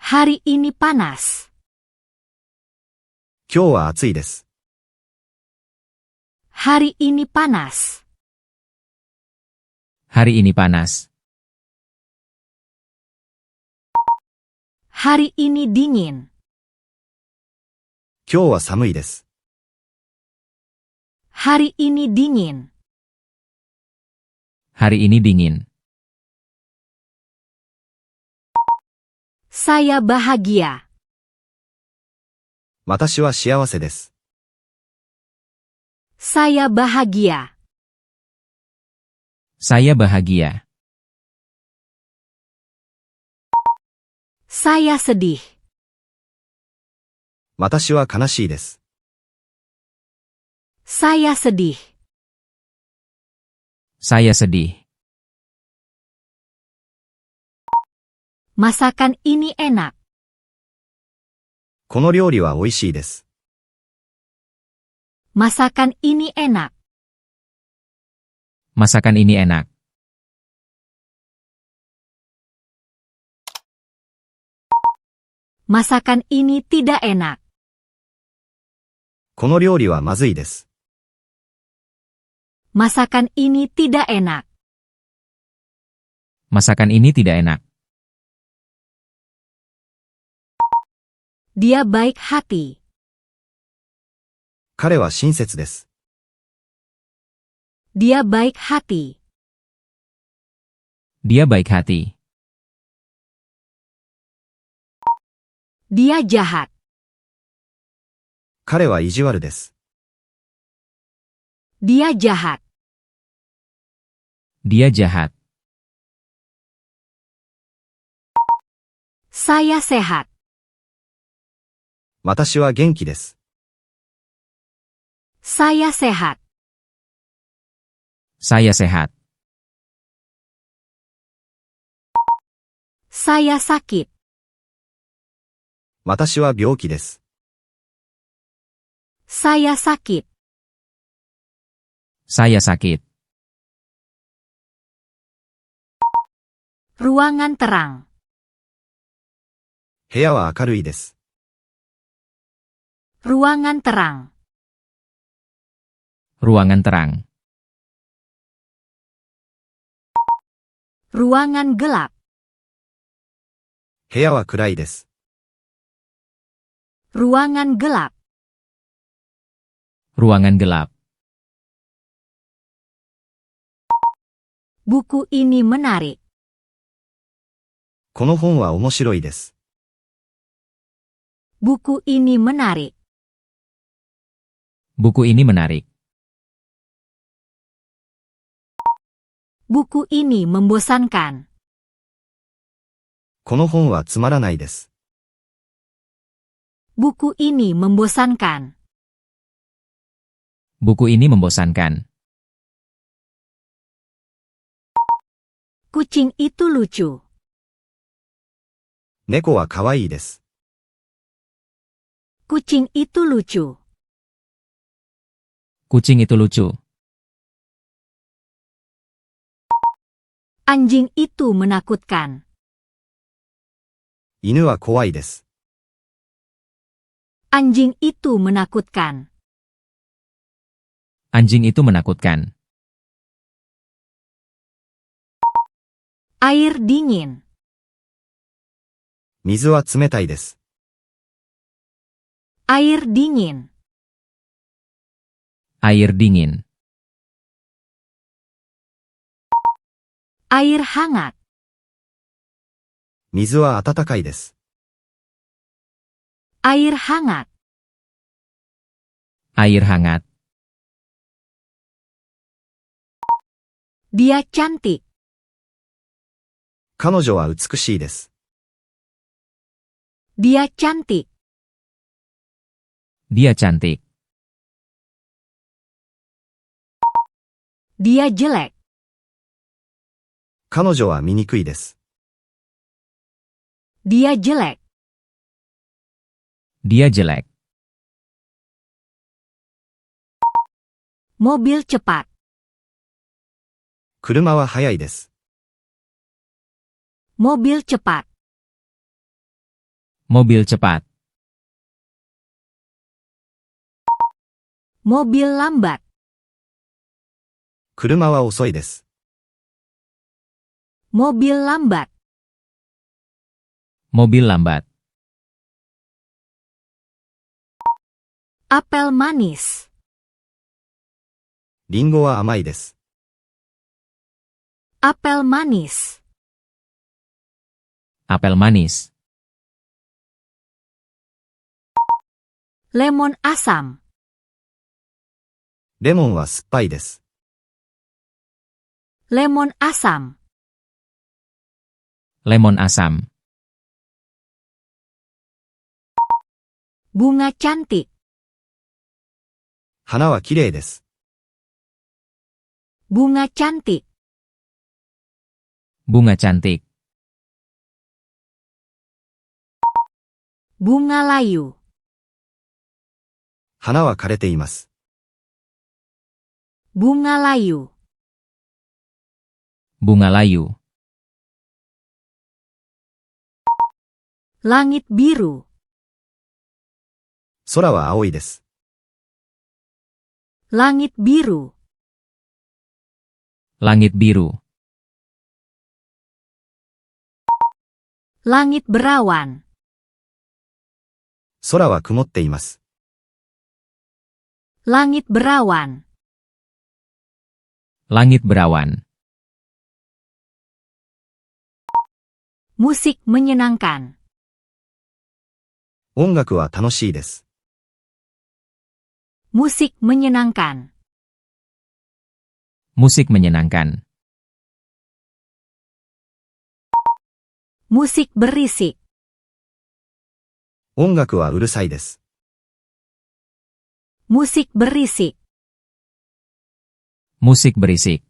Hari ini panas. 今日は暑いです。Hari ini panas. Hari ini panas. Hari ini dingin. 今日は寒いです。Hari ini dingin. Hari ini dingin. Saya bahagia. 私は幸せです。Saya bahagia. Saya bahagia. Saya sedih. 私は悲しいです。Saya sedih. Saya sedih. Masakan ini enak. この料理は美味しいです。Masakan ini enak. Masakan ini enak. Masakan ini tidak enak. この料理はまずいです。Masakan ini tidak enak. Masakan ini tidak enak. Dia baik hati. 彼は親切です。Dia baik hati. Dia baik hati. Dia jahat. 彼は意地悪です。Dia jahat. Dia jahat. Saya sehat. 私は元気です。Saya sehat. Saya sehat. Saya sakit. 私は病気です。Saya sakit. Saya sakit. Ruangan terang. 部屋は明るいです。Ruangan terang. Ruangan terang. Ruangan gelap. 部屋は暗いです。Ruangan gelap. Ruangan gelap. Buku ini menarik. この本は面白いです。Buku ini menarik. Buku ini menarik. Buku ini membosankan. この本はつまらないです。Buku ini membosankan. Buku ini membosankan. Kucing itu lucu. 猫はかわいいです。Kucing itu lucu. Kucing itu lucu. Anjing itu menakutkan. 犬は怖いです。Anjing itu menakutkan. Anjing itu menakutkan. Air dingin. 水は冷たいです。Air dingin. Air dingin. Air hangat. 水は温かいです。Air hangat. Air hangat. Dia cantik. 彼女は美しいです。Dia cantik. Dia cantik. Dia jelek. 彼女は醜いです。Dia jelek. Dia jelek. Mobil cepat. 車は速いです。Mobil cepat. Mobil cepat. Mobil lambat. 車は遅いです。 Mobil lambat. Mobil lambat. Apel manis. リンゴは甘いです。 Apel manis. Apel manis. Lemon asam. レモンは酸っぱいです。 Lemon asam. Lemon asam. Bunga cantik. 花はきれいです。 Bunga cantik. Bunga cantik. Bunga layu. 花は枯れています。 Bunga layu. Bunga layu. Langit biru. 空は青いです。 Langit biru. Langit biru. Langit berawan. 空は曇っています。 Langit berawan. Langit berawan. Musik menyenangkan. 音楽は楽しいです。 Musik menyenangkan. Musik menyenangkan. Musik berisik. 音楽はうるさいです。 Musik berisik. Musik berisik.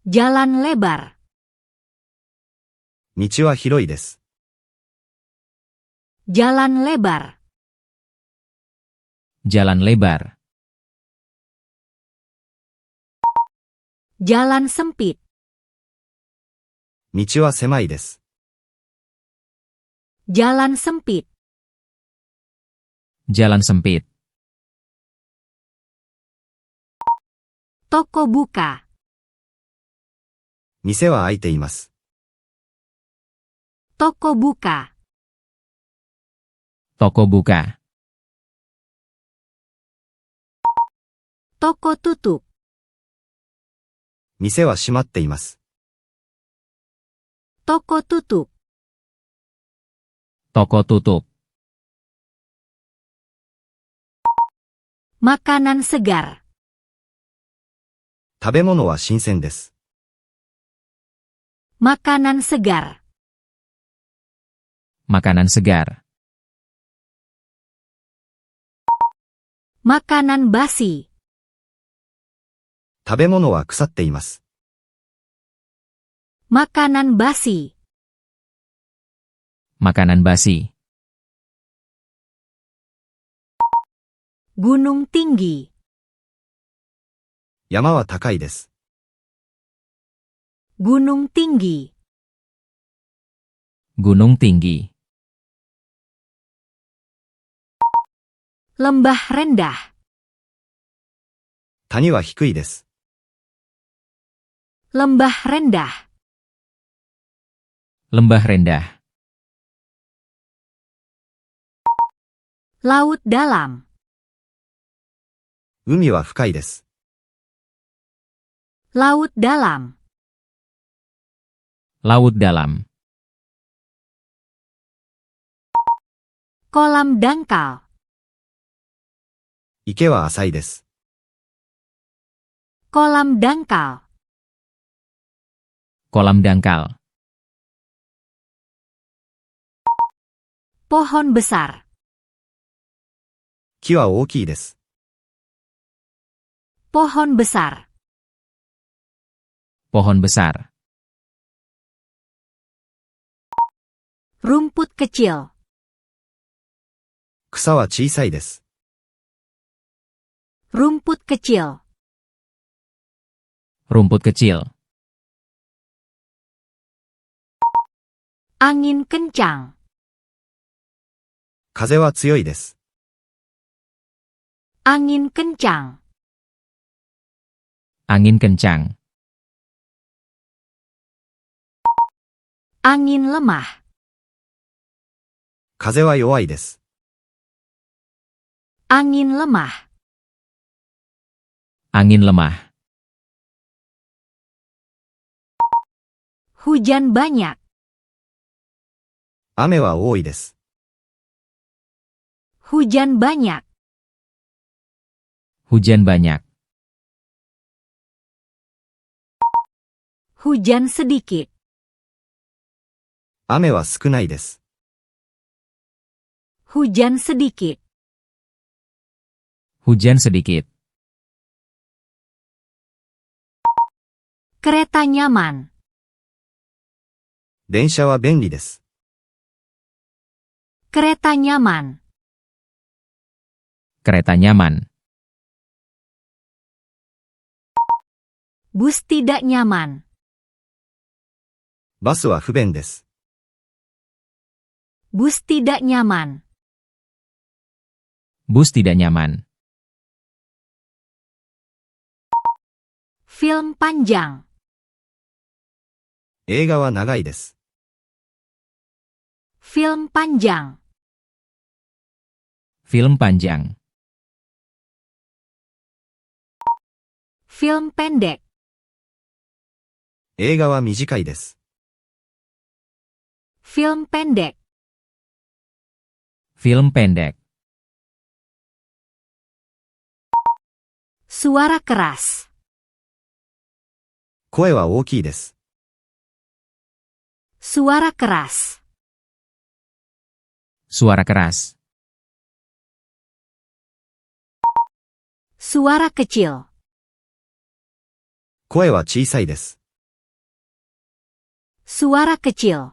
Jalan lebar. 道は広いです。 Jalan lebar. Jalan lebar. Jalan sempit. 道は狭いです。 Jalan sempit. Jalan sempit. Toko buka. 店は開いています。 Toko buka. Toko buka. Toko tutup. 店は閉まっています。 Toko tutup. Toko tutup. Makanan segar. 食べ物は新鮮です。 Makanan segar. Makanan segar. Makanan basi. 食べ物は腐っています。 Makanan basi. Makanan basi. Gunung tinggi. 山は高いです。 Gunung tinggi. Gunung tinggi. Lembah rendah. 谷は低いです。 Lembah rendah. Lembah rendah. Laut dalam. 海は深いです。 Laut dalam. Laut dalam. Kolam dangkal. 池は浅いです。 Kolam dangkal. Kolam dangkal. Pohon besar. 木は大きいです。 Pohon besar. Pohon besar. Rumput kecil. 草は小さいです。 Rumput kecil. Rumput kecil. Angin kencang. 風は強いです。 Angin kencang. Angin kencang. Angin lemah. 風は弱いです。 Angin lemah. Angin lemah. Hujan banyak. 雨は多いです。 Hujan banyak. Hujan banyak. Hujan sedikit. 雨は少ないです。 Hujan sedikit. Hujan sedikit. Kereta nyaman. 電車は便利です。 Kereta nyaman. Kereta nyaman. Bus tidak nyaman. バスは不便です。 Bus tidak nyaman. Bus tidak nyaman. Film panjang. 映画は長いです。 Film panjang. Film panjang. Film pendek. 映画は短いです。 Film pendek. Film pendek. Suara keras. 声は大きいです。 Suara keras. Suara keras. Suara kecil. 声は小さいです。 Suara kecil.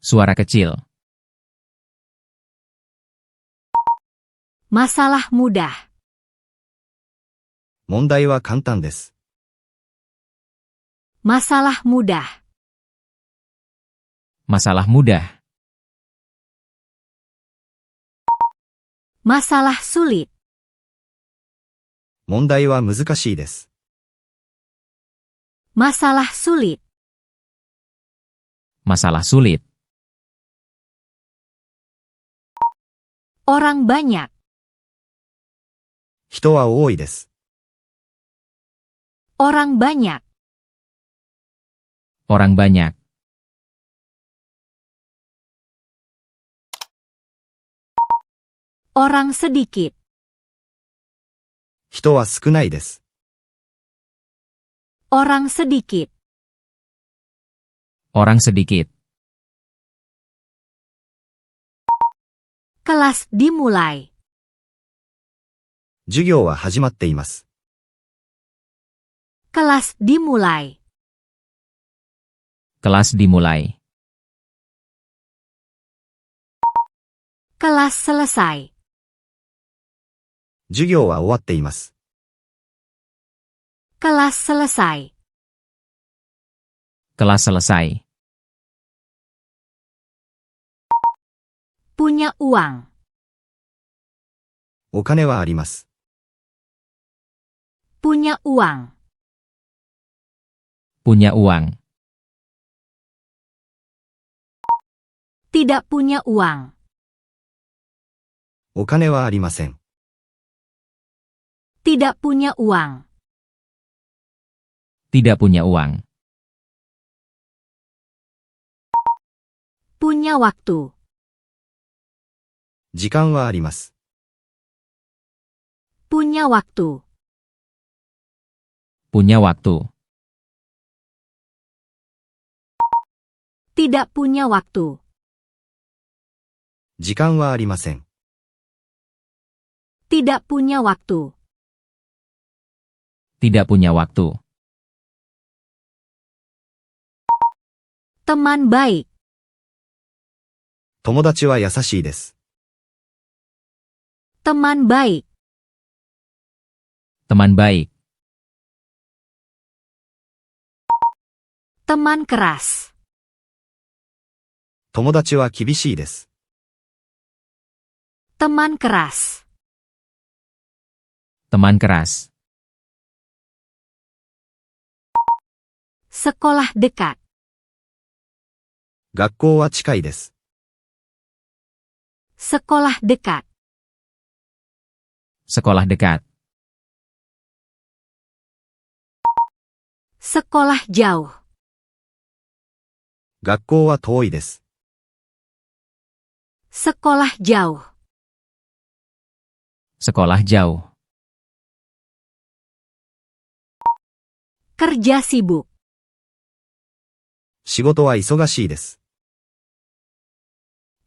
Suara kecil. Masalah mudah. 問題は簡単です。 Masalah mudah. Masalah mudah. Masalah sulit. 問題は難しいです。 Masalah sulit. Masalah sulit. Orang banyak. 人は多いです。 Orang banyak. Orang banyak. Orang sedikit. 人は少ないです。 Orang sedikit. Orang sedikit. Kelas dimulai. 授業は始まっています。 Kelas dimulai. Kelas dimulai. Kelas selesai. 授業は終わっています。 Kelas selesai. Kelas selesai. Punya uang. お金はあります。 Punya uang. Punya uang. Tidak punya uang. お金はありません。 Tidak punya uang. Tidak punya uang. Punya waktu. 時間はあります。 Punya waktu. Punya waktu. Tidak punya waktu. 時間はありません。 Tidak punya waktu. Tidak punya waktu. Teman baik. 友達は優しいです。 Teman baik. Teman baik. Teman keras. 友達は厳しいです。Teman keras. Teman keras. Sekolah dekat. 学校は近いです。Sekolah dekat. Sekolah dekat. Sekolah jauh. 学校は遠いです。Sekolah jauh. Sekolah jauh. Kerja sibuk. 仕事は忙しいです。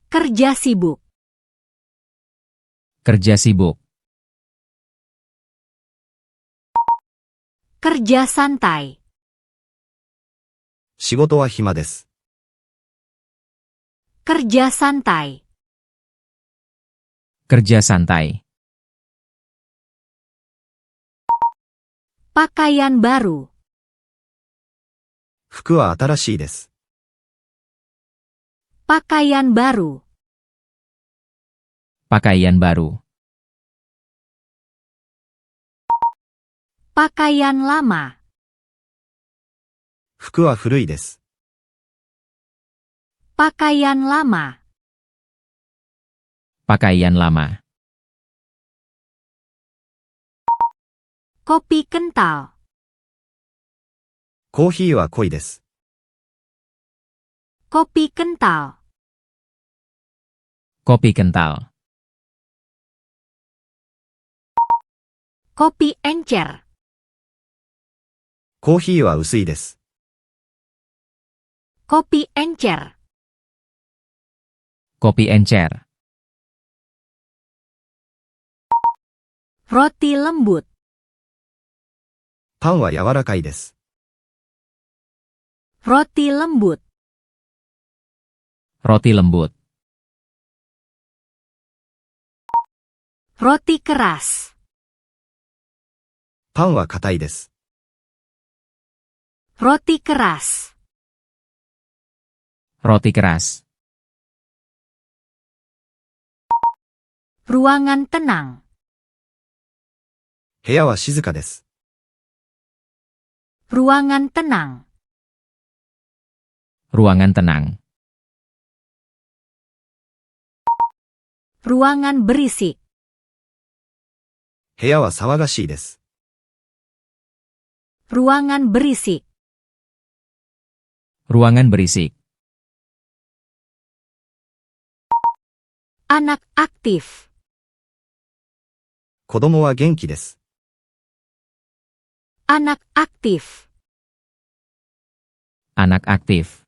Kerja sibuk. Kerja sibuk. Kerja santai. 仕事は暇です。Kerja santai. Kerja santai. Pakaian baru. 服は新しいです。Pakaian baru. Pakaian baru. Pakaian lama. 服は古いです。Pakaian lama. Pakaian lama. Kopi kental. コーヒーは濃いです。Kopi kental. Kopi kental. Kopi encer. コーヒーは薄いです。Kopi encer. Kopi encer. Roti lembut. パンは柔らかいです。Roti lembut. Roti lembut. Roti keras. パンは硬いです。Roti keras. Roti keras. Ruangan tenang. 部屋は静かです。Ruangan tenang. Ruangan tenang. Ruangan berisik. 部屋は騒がしいです。Ruangan berisik. Ruangan berisik. Anak aktif. 子供は元気です。Anak aktif. Anak aktif.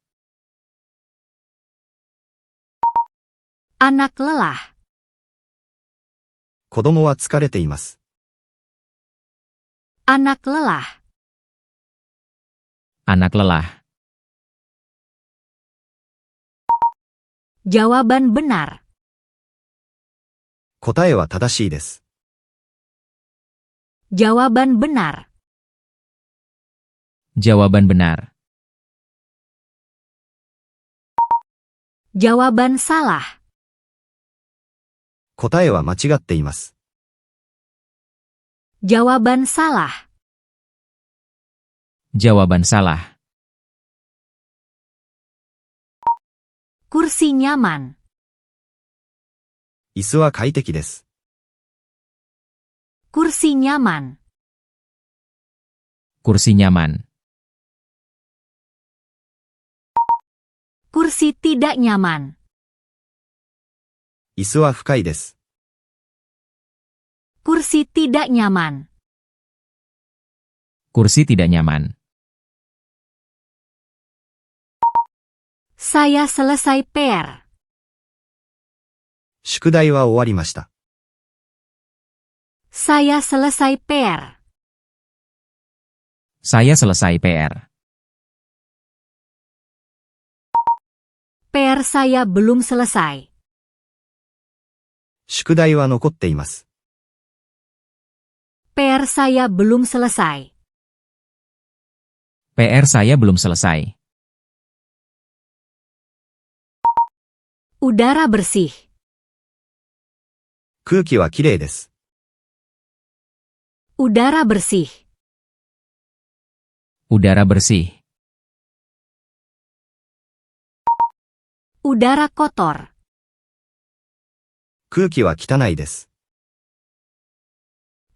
Anak lelah. 子供は疲れています。Anak lelah. Anak lelah. Jawaban benar. 答えは正しいです。Jawaban benar. Jawaban benar. Jawaban salah. 答えは間違っています。Jawaban salah. Jawaban salah. Kursi nyaman. 椅子は快適です。Kursi nyaman. Kursi nyaman. Kursi tidak nyaman. 椅子は深いです。Kursi tidak nyaman. Kursi tidak nyaman. Saya selesai PR. 宿題は終わりました。Saya selesai PR. Saya selesai PR. PR saya belum selesai. 宿題は残っています。PR saya belum selesai. PR saya belum selesai. Udara bersih. 空気はきれいです。 Udara bersih. Udara bersih. Udara kotor. 空気は汚いです。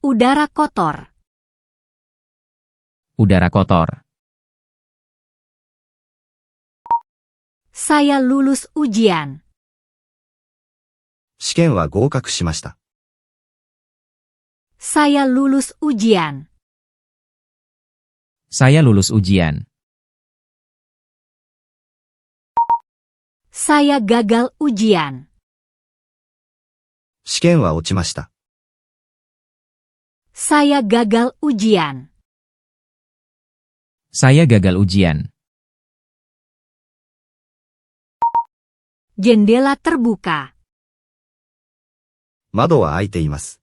Udara kotor. Udara kotor. Saya lulus ujian. 試験は合格しました。 Saya lulus ujian. Saya lulus ujian. Saya gagal ujian. 試験は落ちました。 Saya gagal ujian. Saya gagal ujian. Jendela terbuka. 窓は開いています。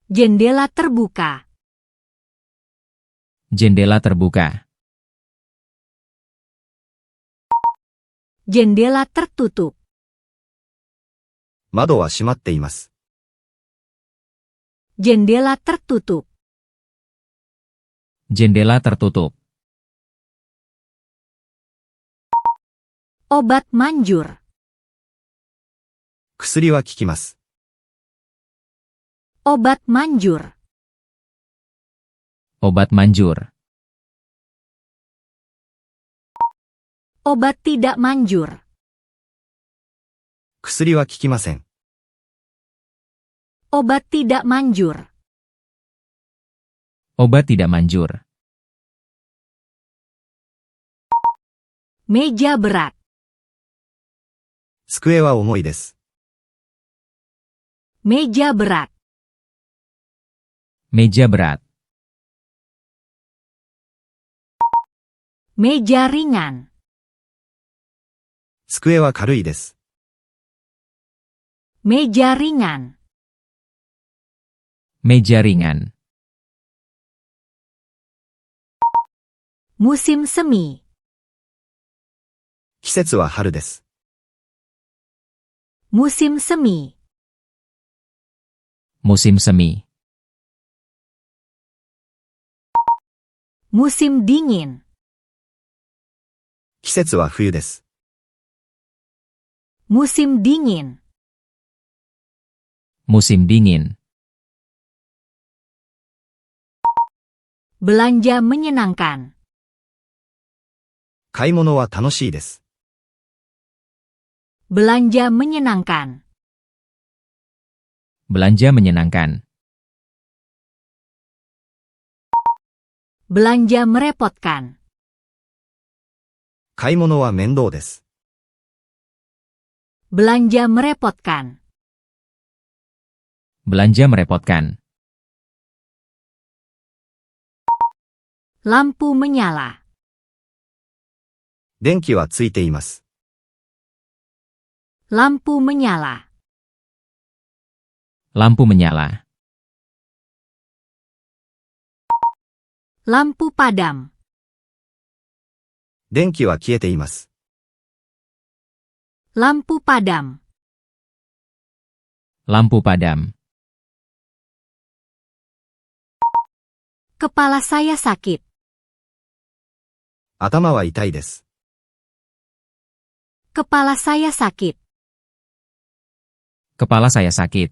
Jendela terbuka. Jendela terbuka. Jendela tertutup. 窓は閉まっています。 Jendela tertutup. Jendela tertutup. Obat manjur. 薬は効きます。 Obat manjur. Obat manjur. Obat tidak manjur. 薬は効きません。 Obat tidak manjur. Obat tidak manjur. Meja berat. 机は重いです。 Meja berat. Meja berat. Meja ringan. 机は軽いです。 Meja ringan. Meja ringan. Musim semi. 季節は春です。 Musim semi. Musim semi. Musim dingin. 季節は冬です。 Musim dingin. Musim dingin. Belanja menyenangkan. 買い物は楽しいです。 Belanja menyenangkan. Belanja menyenangkan. Belanja merepotkan. 買い物は面倒です。 Belanja merepotkan. Belanja merepotkan. Lampu menyala. 電気はついています。 Lampu menyala. Lampu menyala. Lampu padam. 電気は消えています。 Lampu padam. Lampu padam. Kepala saya sakit. 頭は痛いです。 Kepala saya sakit. Kepala saya sakit.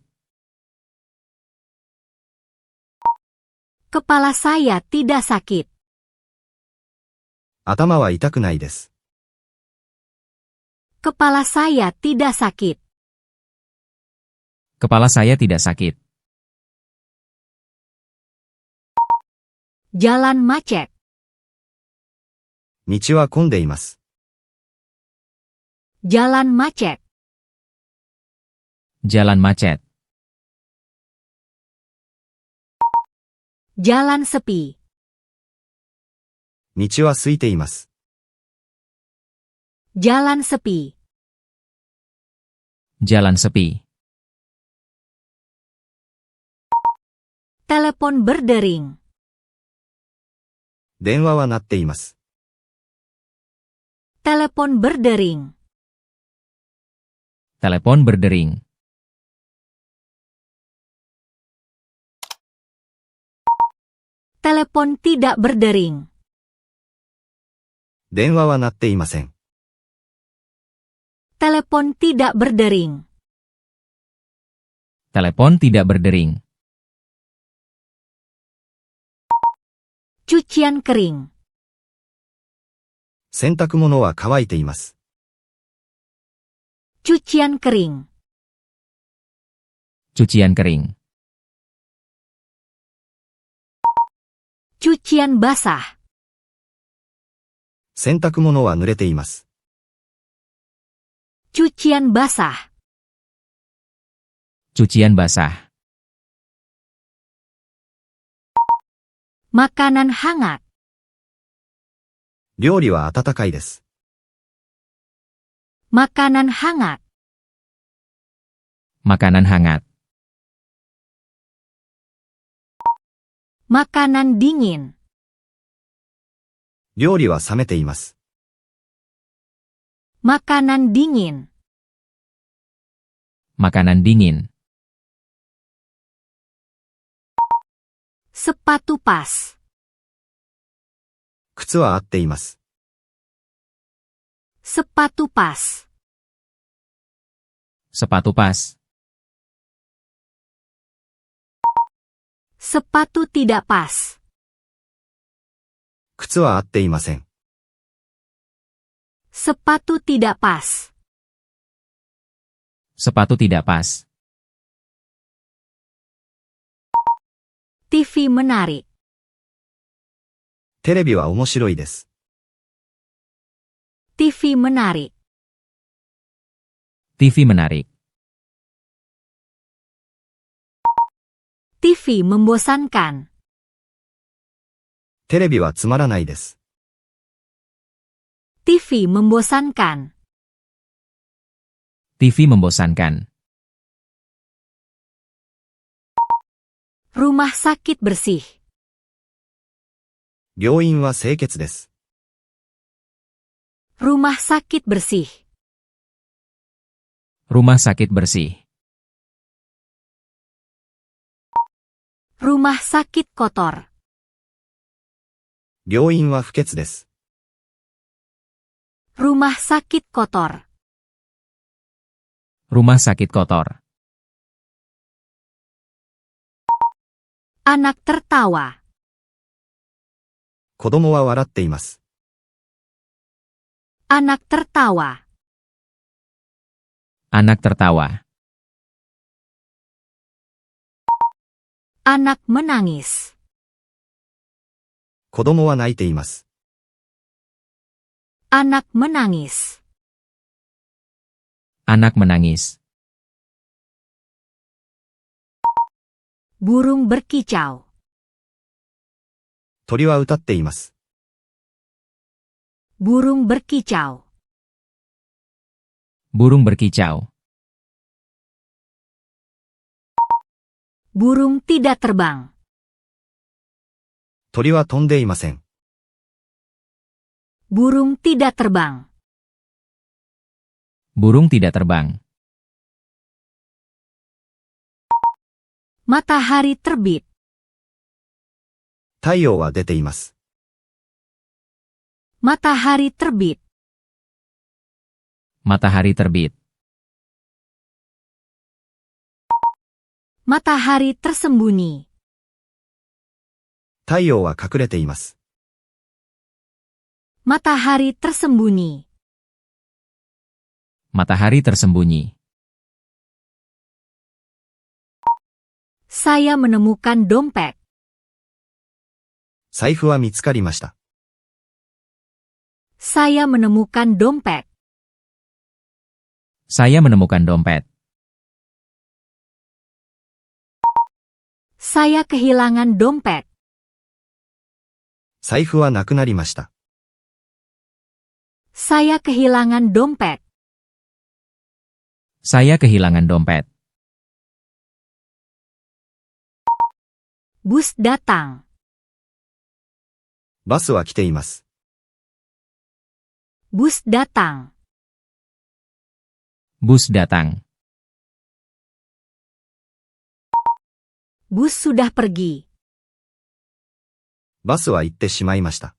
Kepala saya tidak sakit. 頭は痛くないです。 Kepala saya tidak sakit. Kepala saya tidak sakit. Jalan macet. 道は混んでいます。 Jalan macet. Jalan macet. Jalan sepi. 道は空いています。 Jalan sepi. Jalan sepi. Telepon berdering. 電話は鳴っています。 Telepon berdering. Telepon berdering. Telepon tidak berdering. 電話は鳴っていません。 Telepon tidak berdering. Telepon tidak berdering. Cucian kering. 洗濯物は乾いています。 Cucian kering. Cucian kering. Cucian basah. 洗濯物は濡れています。 Cucian basah. Cucian basah. Makanan hangat. 料理は温かいです。 Makanan hangat. Makanan hangat. Makanan dingin. 料理は冷めています。 Makanan dingin. Makanan dingin. Sepatu pas. 靴は合っています。 Sepatu pas. Sepatu pas. Sepatu tidak pas. 靴は合っていません。 Sepatu tidak pas. Sepatu tidak pas. TV menarik. テレビは面白いです。 TV menarik. TV menarik. TV membosankan. テレビはつまらないです。 TV membosankan. TV membosankan. Rumah sakit bersih. 病院は清潔です。 Rumah sakit bersih. Rumah sakit bersih. Rumah sakit kotor. 病院は不潔です。 Rumah sakit kotor. Rumah sakit kotor. Anak tertawa. 子供は笑っています。 Anak tertawa. Anak tertawa. Anak menangis. 子供は泣いています。 Anak menangis. Anak menangis. Burung berkicau. 鳥は歌っています。 Burung berkicau. Burung berkicau. Burung tidak terbang. 鳥は飛んでいません。 Burung tidak terbang. Burung tidak terbang. Matahari terbit. 太陽は出ています。 Matahari terbit. Matahari terbit. Matahari tersembunyi. 太陽は隠れています。 Matahari tersembunyi. Matahari tersembunyi. Saya menemukan dompet. 財布は見つかりました。 Saya menemukan dompet. Saya menemukan dompet. Saya kehilangan dompet. 財布はなくなりました。 Saya kehilangan dompet. Saya kehilangan dompet. Bus datang. バスは来ています。 Bus datang. Bus datang. Bus sudah pergi. バスは行ってしまいました。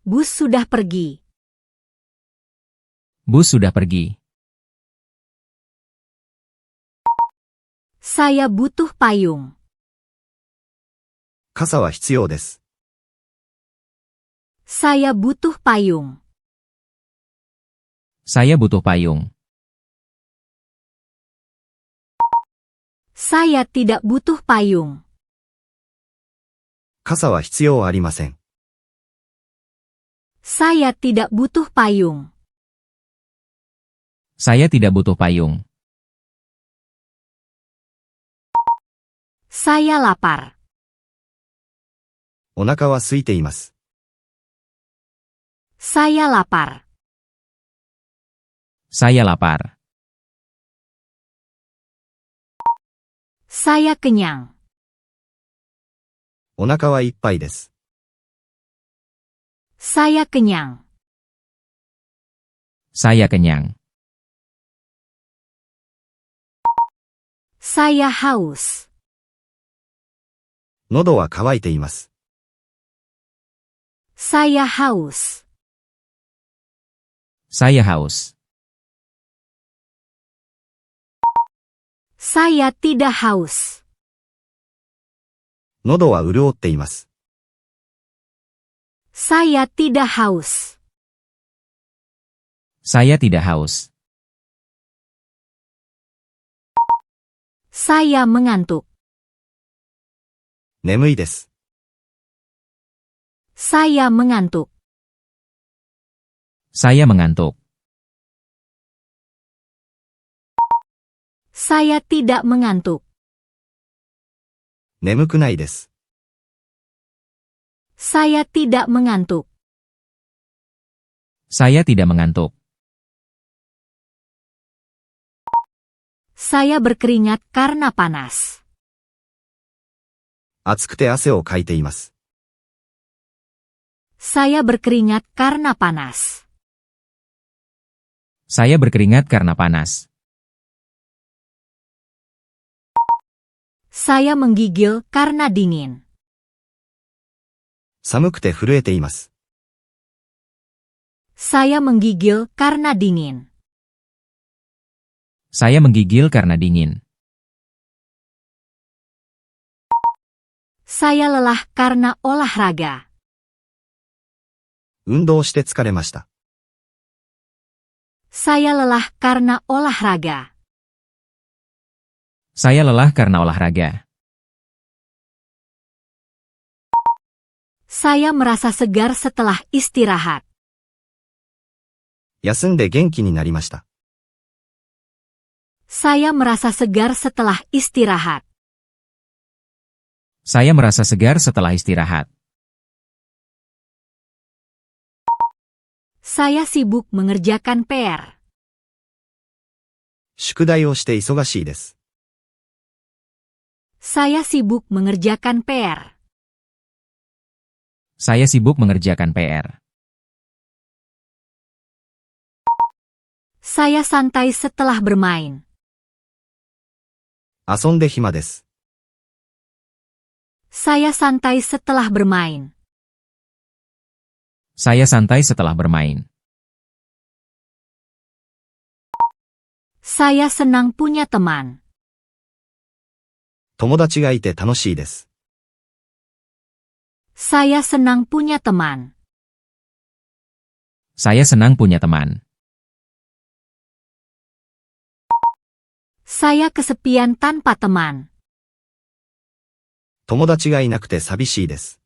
Bus sudah pergi. Bus sudah pergi. Saya butuh payung. 傘は必要です。 Saya butuh payung. Saya butuh payung. Saya tidak butuh payung. 傘は必要ありません。 Saya tidak butuh payung. Saya tidak butuh payung. Saya lapar. お腹は空いています。 Saya lapar. Saya lapar. Saya kenyang. お腹はいっぱいです。 Saya kenyang. Saya kenyang. Saya haus. 喉は渇いています。 Saya haus. Saya haus. Saya tidak haus. 喉は潤っています。 Saya tidak haus. Saya tidak haus. Saya mengantuk. 眠いです。 Saya mengantuk. Saya mengantuk. Saya tidak mengantuk. 眠くないです。 Saya tidak mengantuk. Saya tidak mengantuk. Saya berkeringat karena panas. 暑くて汗をかいています。 Saya berkeringat karena panas. Saya berkeringat karena panas. Saya menggigil karena dingin. 寒くて震えています。 Saya menggigil karena dingin. Saya menggigil karena dingin. Saya lelah karena olahraga. 運動して疲れました。 Saya lelah karena olahraga. Saya lelah karena olahraga. Saya merasa segar setelah istirahat. 休んで元気になりました。 Saya merasa segar setelah istirahat. Saya merasa segar setelah istirahat. Saya sibuk mengerjakan PR. 宿題をして忙しいです。 Saya sibuk mengerjakan PR. Saya sibuk mengerjakan PR. Saya santai setelah bermain. 遊んで暇です。 Saya santai setelah bermain. Saya santai setelah bermain. Saya senang punya teman. 友達がいて楽しいです。 Saya senang punya teman. Saya senang punya teman. Saya kesepian tanpa teman. 友達がいなくて寂しいです。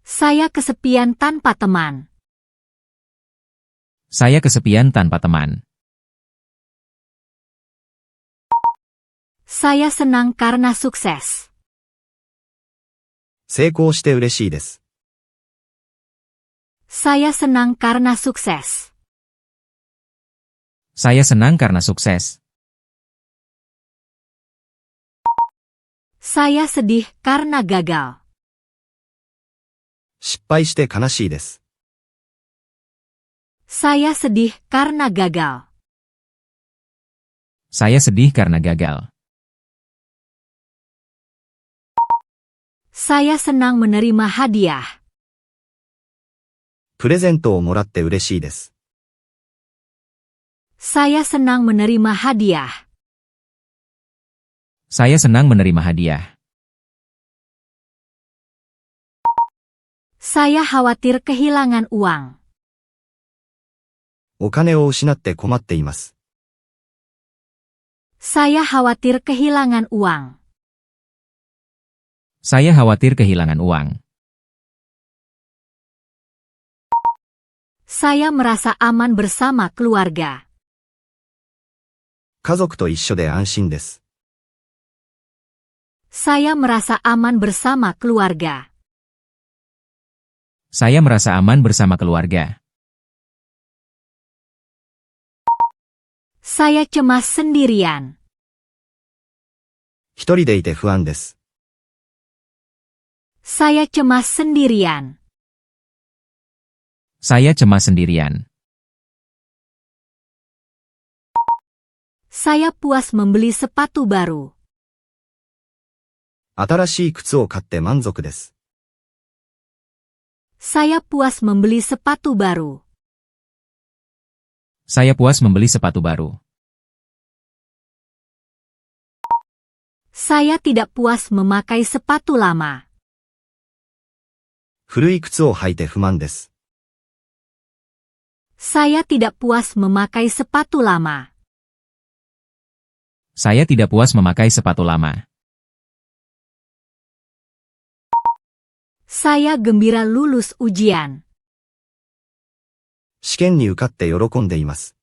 Saya kesepian tanpa teman. Saya kesepian tanpa teman. Saya senang karena sukses. 成功して嬉しいです。 Saya senang karena sukses. Saya senang karena sukses. Saya sedih karena gagal. 失敗して悲しいです。Saya sedih karena gagal. Saya sedih karena gagal. Saya senang menerima hadiah. プレゼントをもらって嬉しいです。Saya senang menerima hadiah. Saya senang menerima hadiah. Saya khawatir kehilangan uang. お金を失って困っています。Saya khawatir kehilangan uang. Saya khawatir kehilangan uang. Saya merasa aman bersama keluarga. 家族と一緒で安心です。Saya merasa aman bersama keluarga. Saya merasa aman bersama keluarga. Saya cemas sendirian. 一人でいて不安です。Saya cemas sendirian. Saya cemas sendirian. Saya puas membeli sepatu baru. 新しい靴を買って満足です。Saya puas membeli sepatu baru. Saya puas membeli sepatu baru. Saya tidak puas memakai sepatu lama. 古い靴を履いて不満です。Saya tidak puas memakai sepatu lama. Saya tidak puas memakai sepatu lama. Saya gembira lulus ujian. 試験に受かって喜んでいます。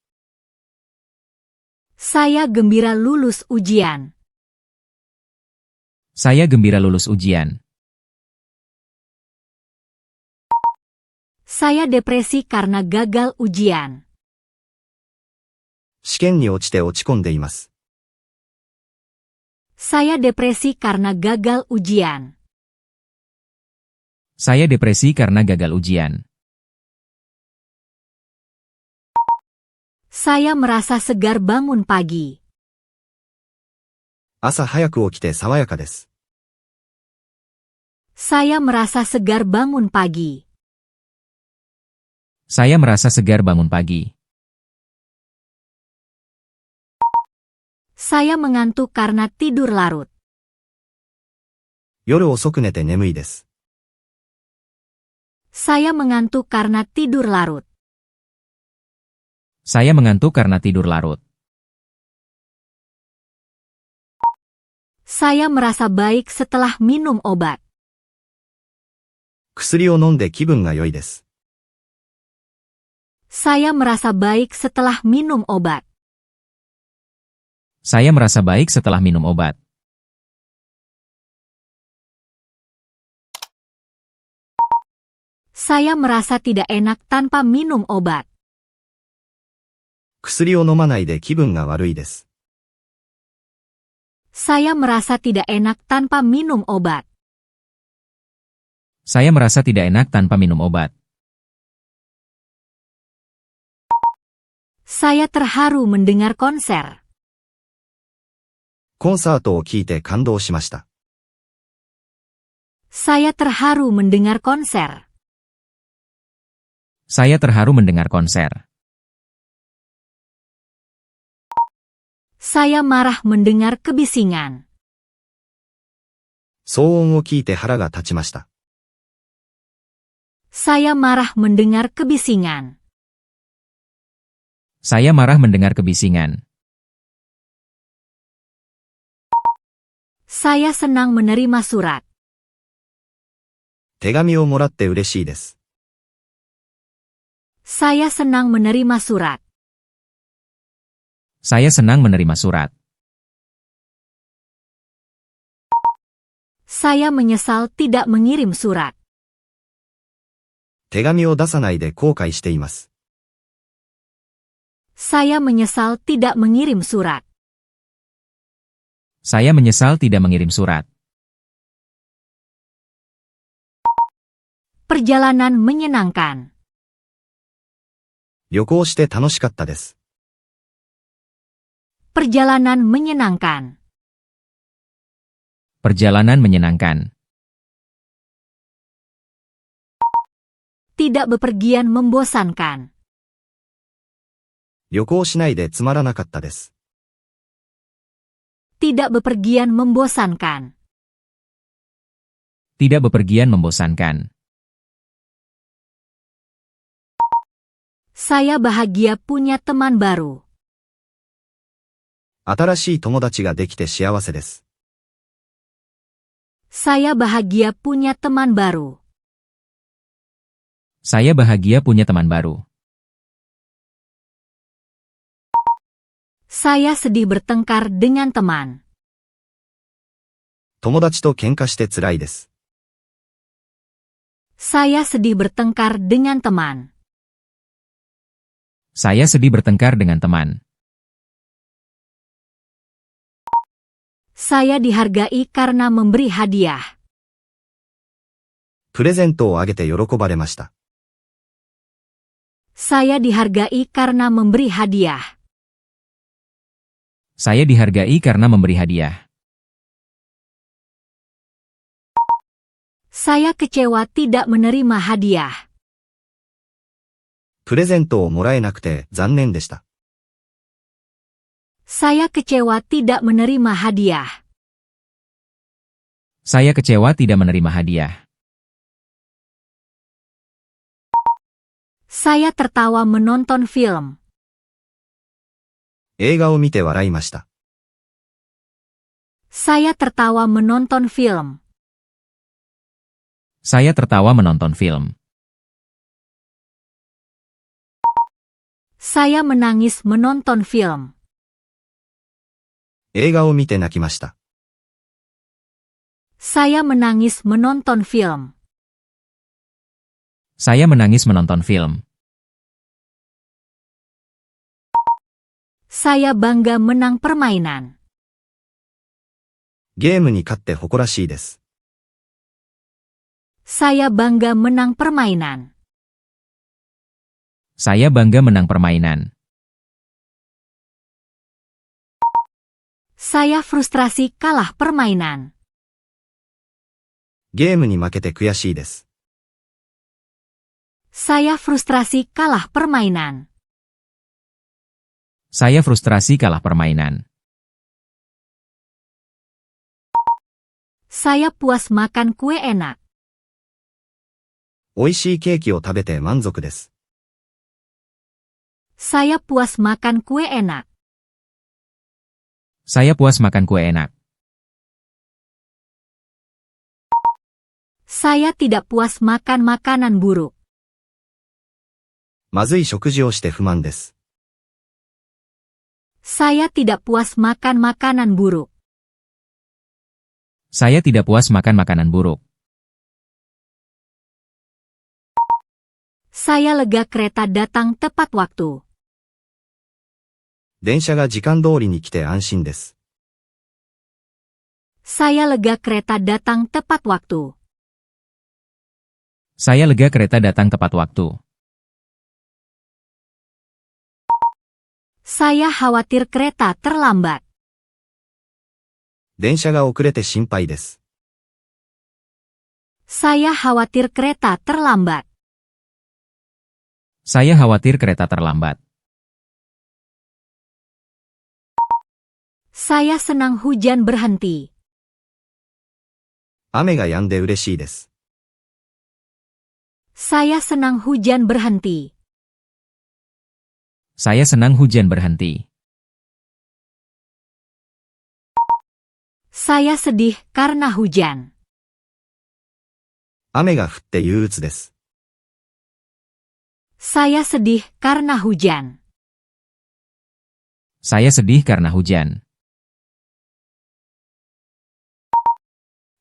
Saya gembira lulus ujian. Saya gembira lulus ujian. Saya depresi karena gagal ujian. 試験に落ちて落ち込んでいます。Saya depresi karena gagal ujian. Saya depresi karena gagal ujian. Saya merasa segar bangun pagi. 朝早く起きて爽やかです。Saya merasa segar bangun pagi. Saya merasa segar bangun pagi. Saya mengantuk karena tidur larut. 夜遅く寝て眠いです。Saya mengantuk karena tidur larut. Saya mengantuk karena tidur larut. Saya merasa baik setelah minum obat. 薬を飲んで気分が良いです。Saya merasa baik setelah minum obat. Saya merasa baik setelah minum obat. Saya merasa tidak enak tanpa minum obat. 薬を飲まないで気分が悪いです。Saya merasa tidak enak tanpa minum obat. Saya merasa tidak enak tanpa minum obat. Saya terharu mendengar konser. コンサートを聴いて感動しました。Saya terharu mendengar konser. Saya terharu mendengar konser. Saya marah mendengar kebisingan. 騒音を聞いて腹が立ちました。Saya marah mendengar kebisingan. Saya marah mendengar kebisingan. Saya senang menerima surat. 手紙をもらって嬉しいです。Saya senang menerima surat. Saya senang menerima surat. Saya menyesal tidak mengirim surat. 手紙を出さないで後悔しています。Saya menyesal tidak mengirim surat. Saya menyesal tidak mengirim surat. Perjalanan menyenangkan. 旅行して楽しかったです。Perjalanan menyenangkan. Perjalanan menyenangkan. Tidak bepergian membosankan. 旅行しないでつまらなかったです。Tidak bepergian membosankan. Tidak bepergian membosankan. Saya bahagia punya teman baru. 新しい友達ができて幸せです。Saya bahagia punya teman baru. Saya bahagia punya teman baru. Saya sedih bertengkar dengan teman. 友達と喧嘩して辛いです。Saya sedih bertengkar dengan teman. Saya sedih bertengkar dengan teman. Saya dihargai karena memberi hadiah. プレゼントをあげて喜ばれました。Saya dihargai karena memberi hadiah. Saya dihargai karena memberi hadiah. Saya kecewa tidak menerima hadiah. プレゼントをもらえなくて残念でした。Saya kecewa tidak menerima hadiah. Saya kecewa tidak menerima hadiah. Saya tertawa menonton film. 映画を見て笑いました。Saya tertawa menonton film. Saya tertawa menonton film. Saya menangis menonton film. 映画を見て泣きました。Saya menangis menonton film. Saya menangis menonton film. Saya bangga menang permainan. ゲームに勝って誇らしいです。Saya bangga menang permainan. Saya bangga menang permainan. Saya frustrasi kalah permainan. ゲームに負けて悔しいです。Saya frustrasi kalah permainan. Saya frustrasi kalah permainan. Saya puas makan kue enak. 美味しいケーキを食べて満足です。Saya puas makan kue enak. Saya puas makan kue enak. Saya tidak puas makan makanan buruk. まずい食事をして不満です。Saya tidak puas makan makanan buruk. Saya tidak puas makan makanan buruk. Saya lega kereta datang tepat waktu. 電車が時間通りに来て安心です。Saya lega kereta datang tepat waktu. Saya lega kereta datang tepat waktu. Saya khawatir kereta terlambat. 電車が遅れて心配です。Saya khawatir kereta terlambat. Saya khawatir kereta terlambat. Saya senang hujan berhenti. 雨が止んで嬉しいです。Saya senang hujan berhenti. Saya senang hujan berhenti. Saya sedih karena hujan. 雨が降って憂鬱です。Saya sedih karena hujan. Saya sedih karena hujan.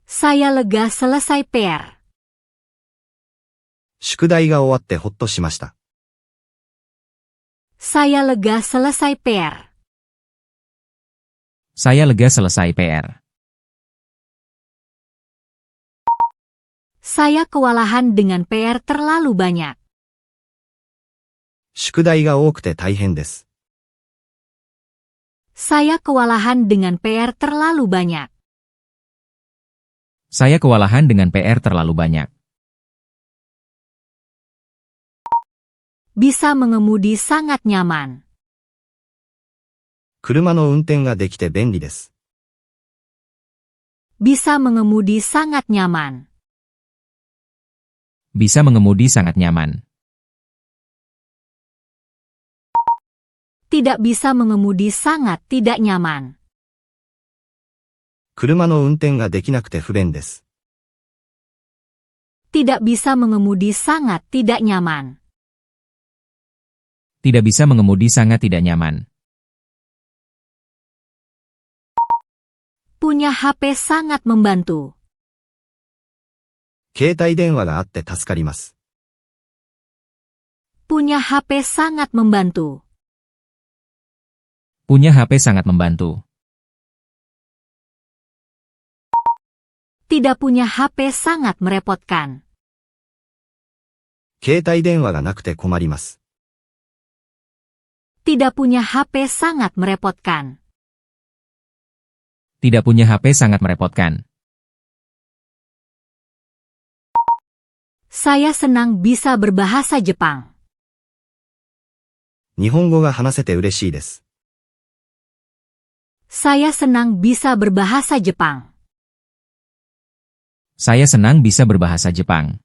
Saya lega selesai PR. 宿題が終わってほっとしました。Saya lega selesai PR. Saya lega selesai PR. Saya kewalahan dengan PR terlalu banyak. 宿題が多くて大変です。 Saya kewalahan dengan PR terlalu banyak. Saya kewalahan dengan PR terlalu banyak. Bisa mengemudi sangat nyaman. 車の運転ができて便利です。 Bisa mengemudi sangat nyaman. Bisa mengemudi sangat nyaman. Tidak bisa mengemudi sangat tidak nyaman. 車の運転ができなくて不便です。 Tidak bisa mengemudi sangat tidak nyaman. Tidak bisa mengemudi sangat tidak nyaman. Punya HP sangat membantu. 携帯電話があって助かります。 Punya HP sangat membantu. Punya HP sangat membantu. Tidak punya HP sangat merepotkan. 携帯電話がなくて困ります。 Tidak punya HP sangat merepotkan. Tidak punya HP sangat merepotkan. Saya senang bisa berbahasa Jepang. 日本語が話せて嬉しいです。 Saya senang bisa berbahasa Jepang. Saya senang bisa berbahasa Jepang.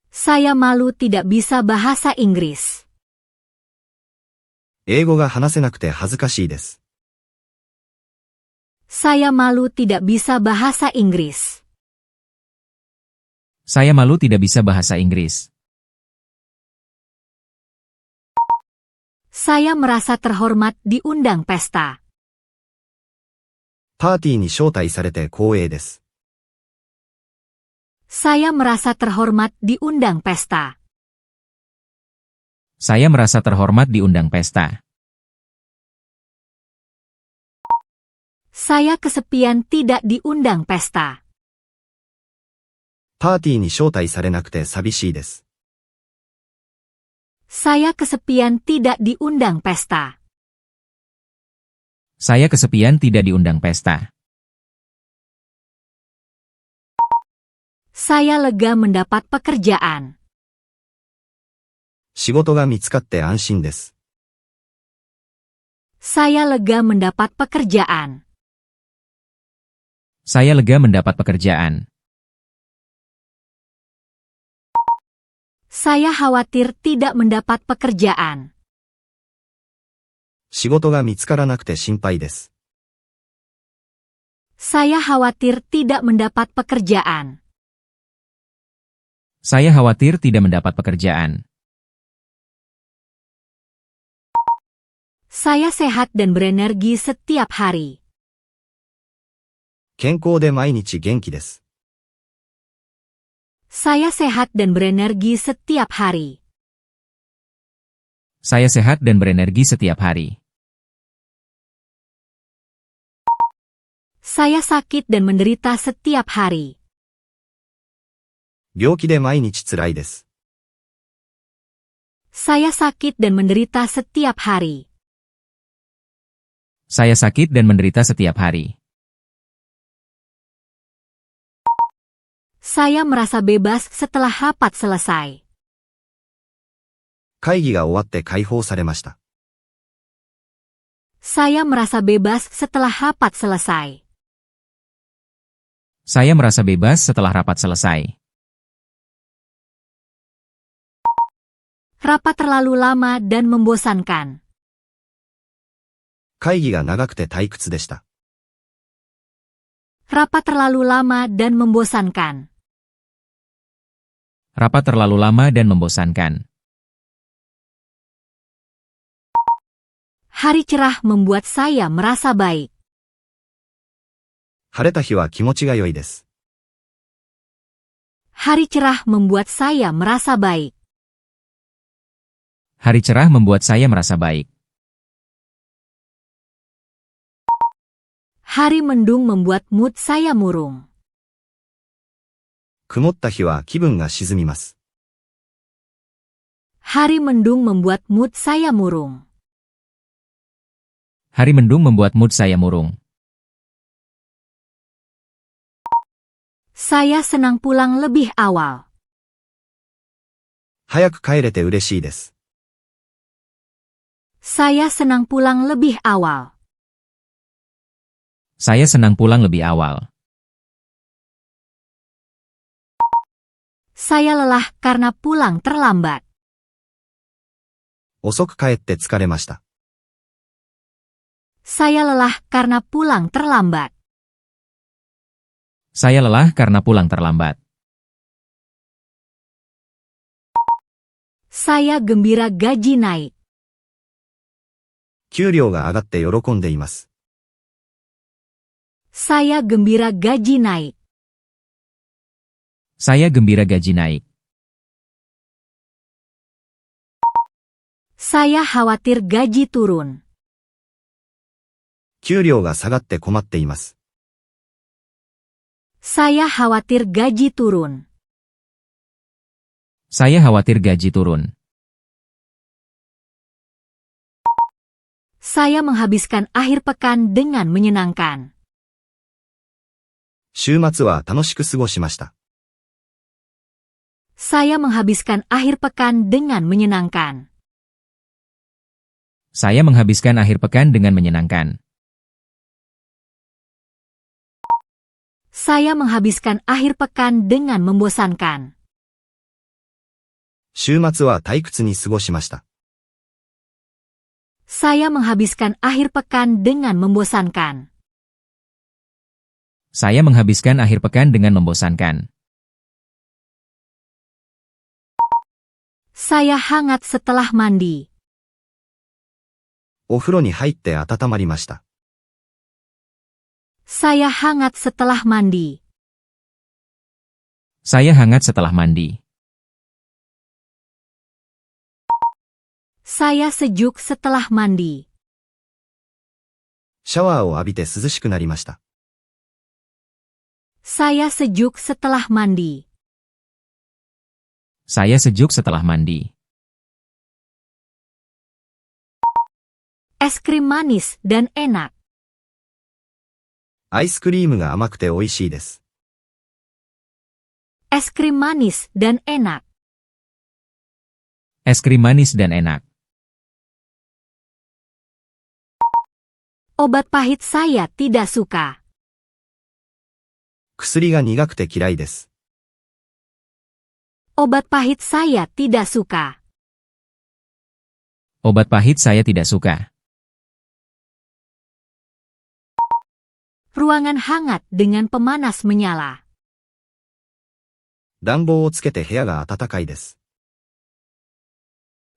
Saya malu tidak bisa bahasa Inggris. 英語が話せなくて恥ずかしいです。 Saya malu tidak bisa bahasa Inggris. Saya malu tidak bisa bahasa Inggris. Saya merasa terhormat diundang pesta. パーティーに招待されて光栄です。 Saya merasa terhormat diundang pesta. Saya merasa terhormat diundang pesta. Saya kesepian tidak diundang pesta. パーティーに招待されなくて寂しいです。 Saya kesepian tidak diundang pesta. Saya kesepian tidak diundang pesta. Saya lega mendapat pekerjaan. 仕事が見つかって安心です。 Saya lega mendapat pekerjaan. Saya lega mendapat pekerjaan. Saya khawatir tidak mendapat pekerjaan. 仕事が見つからなくて心配です。 Saya khawatir tidak mendapat pekerjaan. Saya khawatir tidak mendapat pekerjaan. Saya sehat dan berenergi setiap hari. 健康で毎日元気です。 Saya sehat dan berenergi setiap hari. Saya sehat dan berenergi setiap hari. Saya sakit dan menderita setiap hari. 病気で毎日辛いです。 Saya sakit dan menderita setiap hari. Saya sakit dan menderita setiap hari. Saya merasa bebas setelah rapat selesai. 会議が終わって解放されました。 Saya merasa bebas setelah rapat selesai. Saya merasa bebas setelah rapat selesai. Rapat terlalu lama dan membosankan. 会議が長くて退屈でした。 Rapat terlalu lama dan membosankan. Rapat terlalu lama dan membosankan. Hari cerah membuat saya merasa baik. 晴れた日は気持ちが良いです。 Hari cerah membuat saya merasa baik. Hari cerah membuat saya merasa baik. Hari mendung membuat mood saya murung. 曇った日は気分が沈みます。Hari mendung membuat mood saya murung. Hari mendung membuat mood saya murung. Saya senang pulang lebih awal. 早く帰れて嬉しいです。 Saya senang pulang lebih awal. Saya senang pulang lebih awal. Saya lelah karena pulang terlambat. 遅く帰って疲れました。 Saya lelah karena pulang terlambat. Saya lelah karena pulang terlambat. Saya gembira gaji naik. 給料が上がって喜んでいます。 Saya gembira gaji naik. Saya gembira gaji naik. Saya khawatir gaji turun. 給料が下がって困っています。 Saya khawatir gaji turun. Saya khawatir gaji turun. Saya menghabiskan akhir pekan dengan menyenangkan. 週末は楽しく過ごしました。 Saya menghabiskan akhir pekan dengan menyenangkan. Saya menghabiskan akhir pekan dengan menyenangkan. Saya menghabiskan akhir pekan dengan membosankan. 週末は退屈に過ごしました。 Saya menghabiskan akhir pekan dengan membosankan. Saya menghabiskan akhir pekan dengan membosankan. Saya hangat setelah mandi. お風呂に入って温まりました。 Saya hangat setelah mandi. Saya hangat setelah mandi. Saya sejuk setelah mandi. シャワーを浴びて涼しくなりました。 Saya sejuk setelah mandi. Saya sejuk setelah mandi. Es krim manis dan enak. アイスクリームが甘くて美味しいです。 Es krim manis dan enak. Es krim manis dan enak. Obat pahit saya tidak suka. 薬が苦くて嫌いです。 Obat pahit saya tidak suka. Obat pahit saya tidak suka. Ruangan hangat dengan pemanas menyala. 暖房をつけて部屋が暖かいです。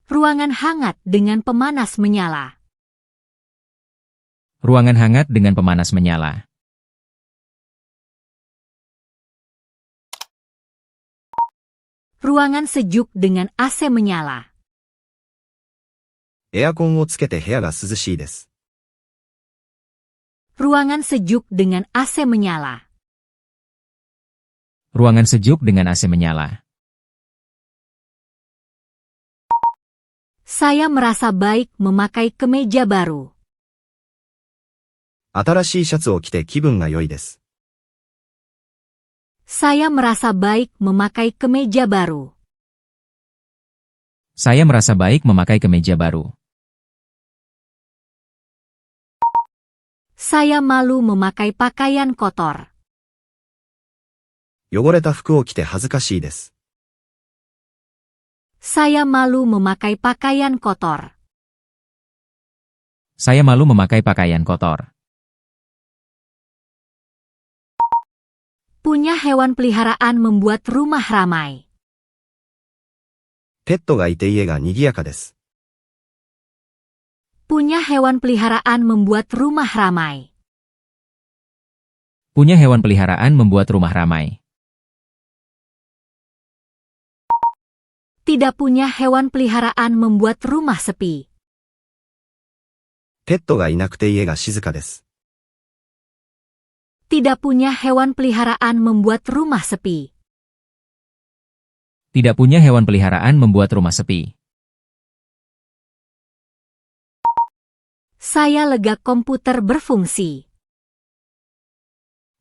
Ruangan hangat dengan pemanas menyala. Ruangan hangat dengan pemanas menyala. Ruangan sejuk dengan AC menyala. エアコンをつけて部屋が涼しいです。 Ruangan sejuk dengan AC menyala. Ruangan sejuk dengan AC menyala. Saya merasa baik memakai kemeja baru. 新しいシャツを着て気分が良いです。 Saya merasa baik memakai kemeja baru. Saya merasa baik memakai kemeja baru. Saya malu memakai pakaian kotor. 汚れた服を着て恥ずかしいです。 Saya malu memakai pakaian kotor. Saya malu memakai pakaian kotor. Punya hewan peliharaan membuat rumah ramai. ペットがいて家が賑やかです。 Punya hewan peliharaan membuat rumah ramai. Punya hewan peliharaan membuat rumah ramai. Tidak punya hewan peliharaan membuat rumah sepi. ペットがいなくて家が静かです。 Tidak punya hewan peliharaan membuat rumah sepi. Tidak punya hewan peliharaan membuat rumah sepi. Saya lega komputer berfungsi.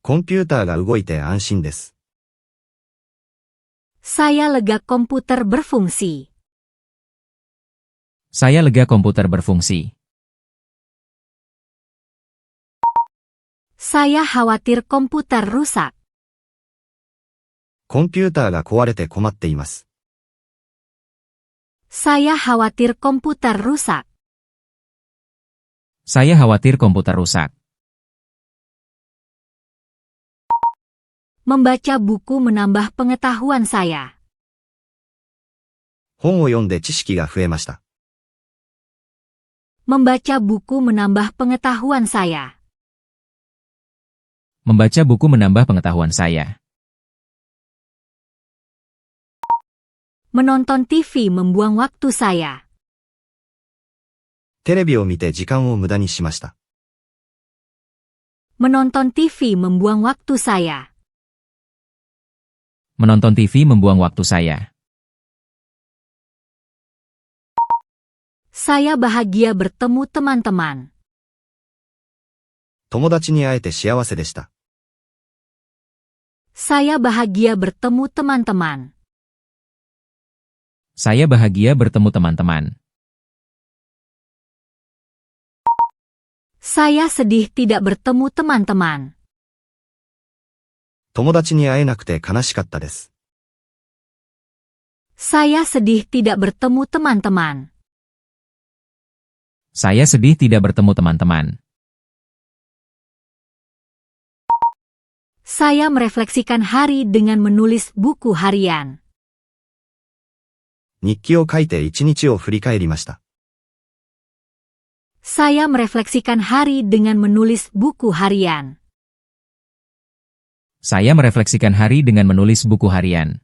コンピューターが動いて安心です。Saya lega komputer berfungsi. Saya lega komputer berfungsi. Saya khawatir komputer rusak. コンピューターが壊れて困っています。Saya khawatir komputer rusak. Saya khawatir komputer rusak. Membaca buku menambah pengetahuan saya. 本を読んで知識が増えました。Membaca buku menambah pengetahuan saya. Membaca buku menambah pengetahuan saya. Menonton TV membuang waktu saya. テレビを見て時間を無駄にしました。Menonton TV membuang waktu saya. Menonton TV membuang waktu saya. Saya bahagia bertemu teman-teman. 友達に会えて幸せでした。Saya bahagia bertemu teman-teman. Saya bahagia bertemu teman-teman. Saya sedih tidak bertemu teman-teman. 友達に会えなくて悲しかったです。Saya sedih tidak bertemu teman-teman. Saya sedih tidak bertemu teman-teman. Saya merefleksikan hari dengan menulis buku harian. 日記を書いて一日を振り返りました。Saya merefleksikan hari dengan menulis buku harian. Saya merefleksikan hari dengan menulis buku harian.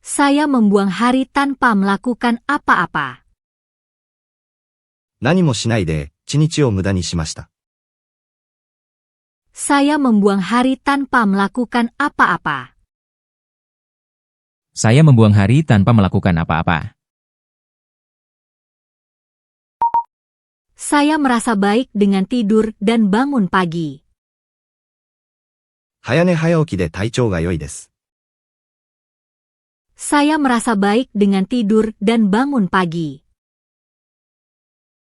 Saya membuang hari tanpa melakukan apa-apa. 何もしないで一日を無駄にしました。Saya membuang hari tanpa melakukan apa-apa. Saya membuang hari tanpa melakukan apa-apa. Saya merasa baik dengan tidur dan bangun pagi. 早寝早起きで体調が良いです。Saya merasa baik dengan tidur dan bangun pagi.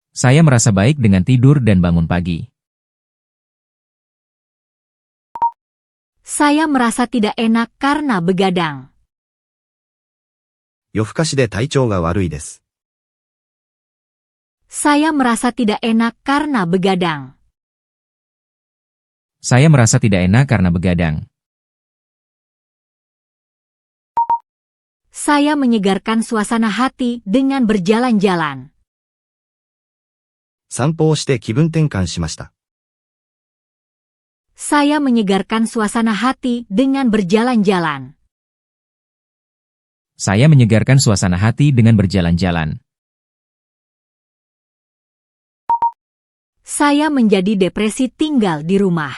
Saya merasa baik dengan tidur dan bangun pagi. Saya merasa tidak enak karena begadang. 夜更かしで体調が悪いです。Saya merasa tidak enak karena begadang. Saya merasa tidak enak karena begadang. Saya menyegarkan suasana hati dengan berjalan-jalan. 散歩をして気分転換しました。Saya menyegarkan suasana hati dengan berjalan-jalan. Saya menyegarkan suasana hati dengan berjalan-jalan. Saya menjadi depresi tinggal di rumah.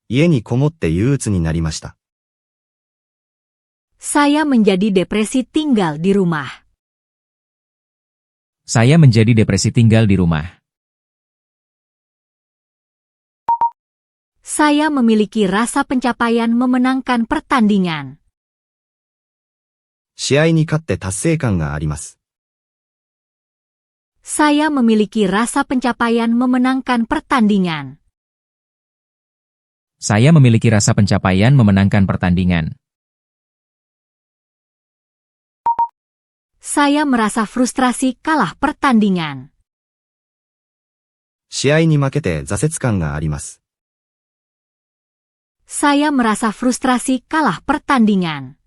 家にこもって憂鬱になりました。Saya menjadi depresi tinggal di rumah. Saya menjadi depresi tinggal di rumah. Saya memiliki rasa pencapaian memenangkan pertandingan. 試合に勝って達成感があります。Saya memiliki rasa pencapaian memenangkan pertandingan. Saya memiliki rasa pencapaian memenangkan pertandingan. Saya merasa frustrasi kalah pertandingan. 試合に負けて挫折感があります。Saya merasa frustrasi kalah pertandingan.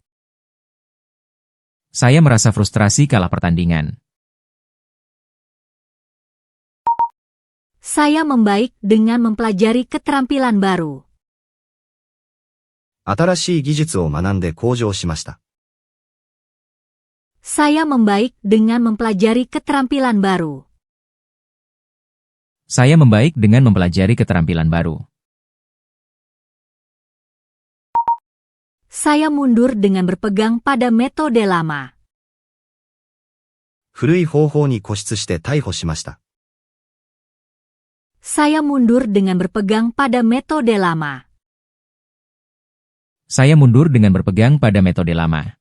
Saya merasa frustrasi kalah pertandingan. Saya membaik dengan mempelajari keterampilan baru. 新しい技術を学んで向上しました。Saya membaik dengan mempelajari keterampilan baru. Saya membaik dengan mempelajari keterampilan baru. Saya mundur dengan berpegang pada metode lama. 古い方法に固執して逮捕しました。Saya mundur dengan berpegang pada metode lama. Saya mundur dengan berpegang pada metode lama.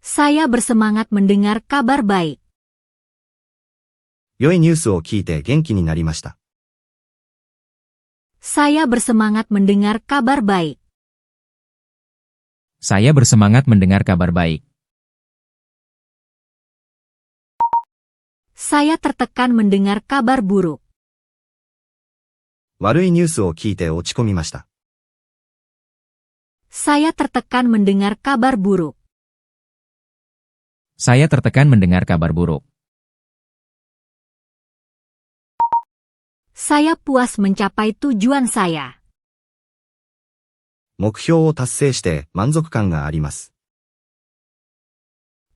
Saya bersemangat mendengar kabar baik. 良いニュースを聞いて元気になりました。Saya bersemangat mendengar kabar baik. Saya bersemangat mendengar kabar baik. Saya tertekan mendengar kabar buruk. 悪いニュースを聞いて落ち込みました。Saya tertekan mendengar kabar buruk. Saya tertekan mendengar kabar buruk. Saya puas mencapai tujuan saya. 目標を達成して満足感があります。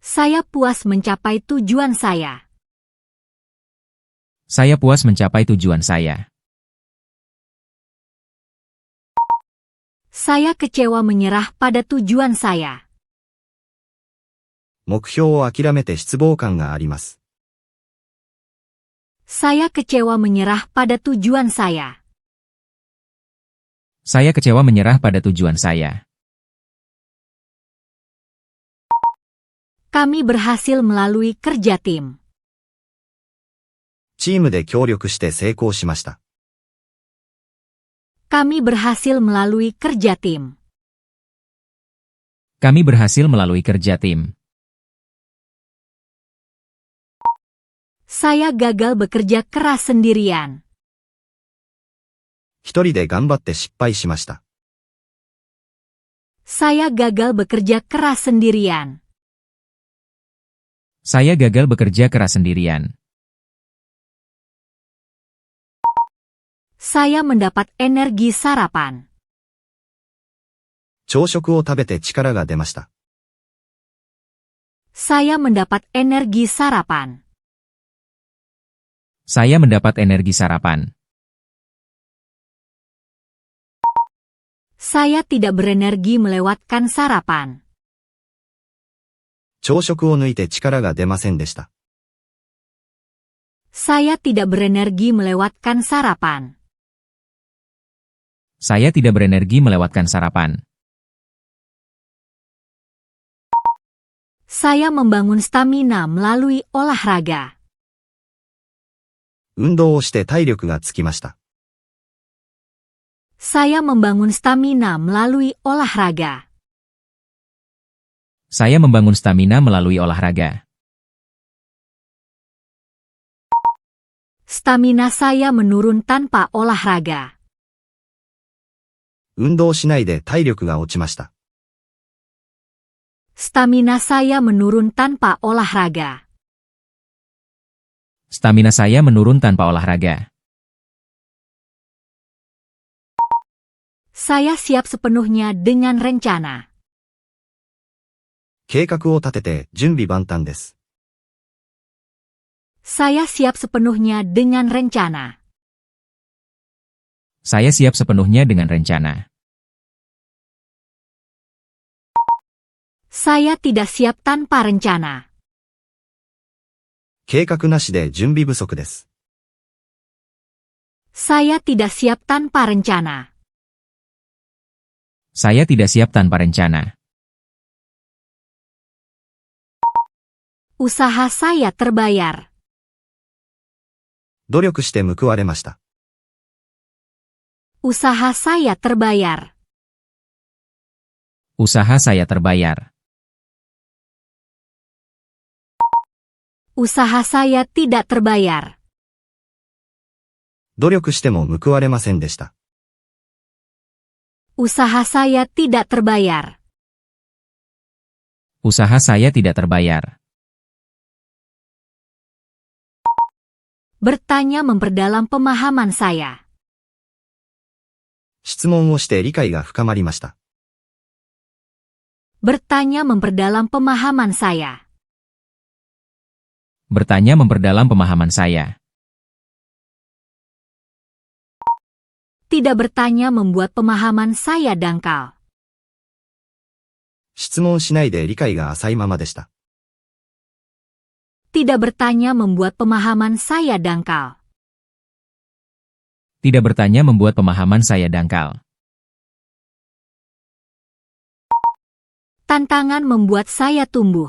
Saya puas mencapai tujuan saya. Saya puas mencapai tujuan saya. Saya kecewa menyerah pada tujuan saya. 目標を諦めて失望感があります。Saya kecewa menyerah pada tujuan saya. Saya kecewa menyerah pada tujuan saya. Kami berhasil melalui kerja tim. チームで協力して成功しました。Kami berhasil melalui kerja tim. Kami berhasil melalui kerja tim. Saya gagal bekerja keras sendirian. 一人で頑張って失敗しました。Saya gagal bekerja keras sendirian. Saya gagal bekerja keras sendirian. Saya mendapat energi sarapan. 朝食を食べて力が出ました。Saya mendapat energi sarapan. Saya mendapat energi sarapan. Saya tidak berenergi melewatkan sarapan. 朝食を抜いて力が出ませんでした。Saya tidak berenergi melewatkan sarapan. Saya tidak berenergi melewatkan sarapan. Saya membangun stamina melalui olahraga. 運動をして体力がつきました。Saya membangun stamina melalui olahraga. Saya membangun stamina melalui olahraga. Stamina saya menurun tanpa olahraga. 運動しないで体力が落ちました。Stamina saya menurun tanpa olahraga. Stamina saya menurun tanpa olahraga. Saya siap sepenuhnya dengan rencana. 計画を立てて準備万端です。Saya siap sepenuhnya dengan rencana. Saya siap sepenuhnya dengan rencana. Saya tidak siap tanpa rencana. 計画なしで準備不足です。Saya tidak siap tanpa rencana. Saya tidak siap tanpa rencana. Usaha saya terbayar. 努力して報われました。Usaha saya terbayar. Usaha saya terbayar. Usaha saya tidak terbayar. 努力しても報われませんでした。Usaha saya tidak terbayar. Usaha saya tidak terbayar. Bertanya memperdalam pemahaman saya. 質問をして理解が深まりました。Bertanya memperdalam pemahaman saya. Bertanya memperdalam pemahaman saya. Tidak bertanya membuat pemahaman saya dangkal. 質問しないで理解が浅いままでした。Tidak bertanya membuat pemahaman saya dangkal. Tidak bertanya membuat pemahaman saya dangkal. Tantangan membuat saya tumbuh.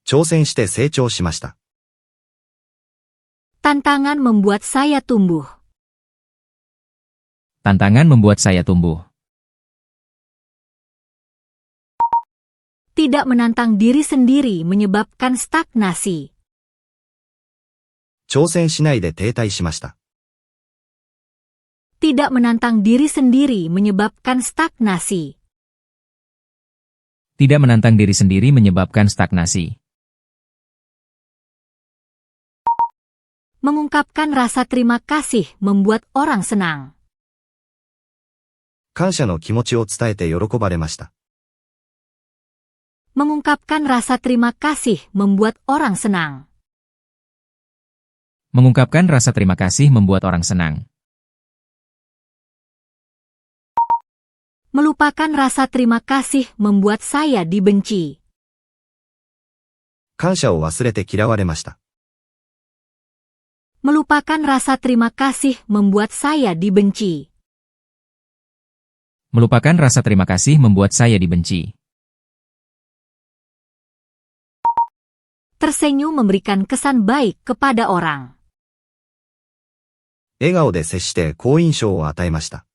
挑戦して成長しました。Tantangan membuat saya tumbuh. Tantangan membuat saya tumbuh. Tidak menantang diri sendiri menyebabkan stagnasi. 挑戦しないで停滞しました。Tidak menantang diri sendiri menyebabkan stagnasi. Tidak menantang diri sendiri menyebabkan stagnasi. Mengungkapkan rasa terima kasih membuat orang senang. 感謝の気持ちを伝えて喜ばれました。Mengungkapkan rasa terima kasih membuat orang senang. Mengungkapkan rasa terima kasih membuat orang senang. Melupakan rasa terima kasih membuat saya dibenci. 感謝を忘れて嫌われました。Melupakan rasa terima kasih membuat saya dibenci. Melupakan rasa terima kasih membuat saya dibenci. Tersenyum memberikan kesan baik kepada orang. 笑顔で接して好印象を与えました。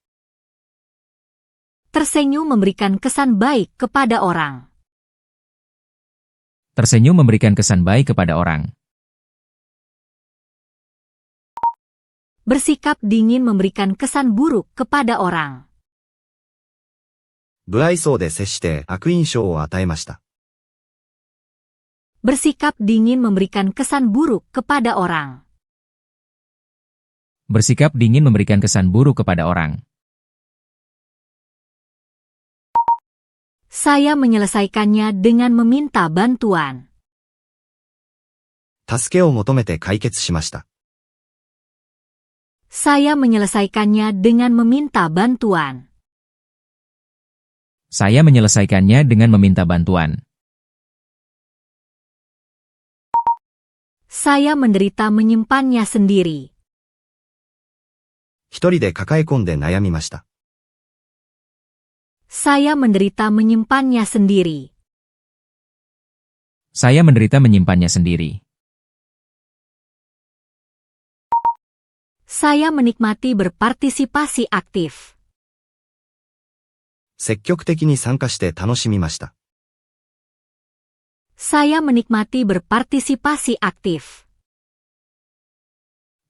Tersenyum memberikan kesan baik kepada orang. Tersenyum memberikan kesan baik kepada orang. Bersikap dingin memberikan kesan buruk kepada orang. 不愛想で接して悪印象を与えました。Bersikap dingin memberikan kesan buruk kepada orang. Bersikap dingin memberikan kesan buruk kepada orang. Saya menyelesaikannya dengan meminta bantuan. 助けを求めて解決しました。Saya menyelesaikannya dengan meminta bantuan. Saya menyelesaikannya dengan meminta bantuan. Saya menderita menyimpannya sendiri. 一人で抱え込んで悩みました。Saya menderita menyimpannya sendiri. Saya menderita menyimpannya sendiri. Saya menikmati berpartisipasi aktif. 積極的に参加して楽しみました。Saya menikmati berpartisipasi aktif.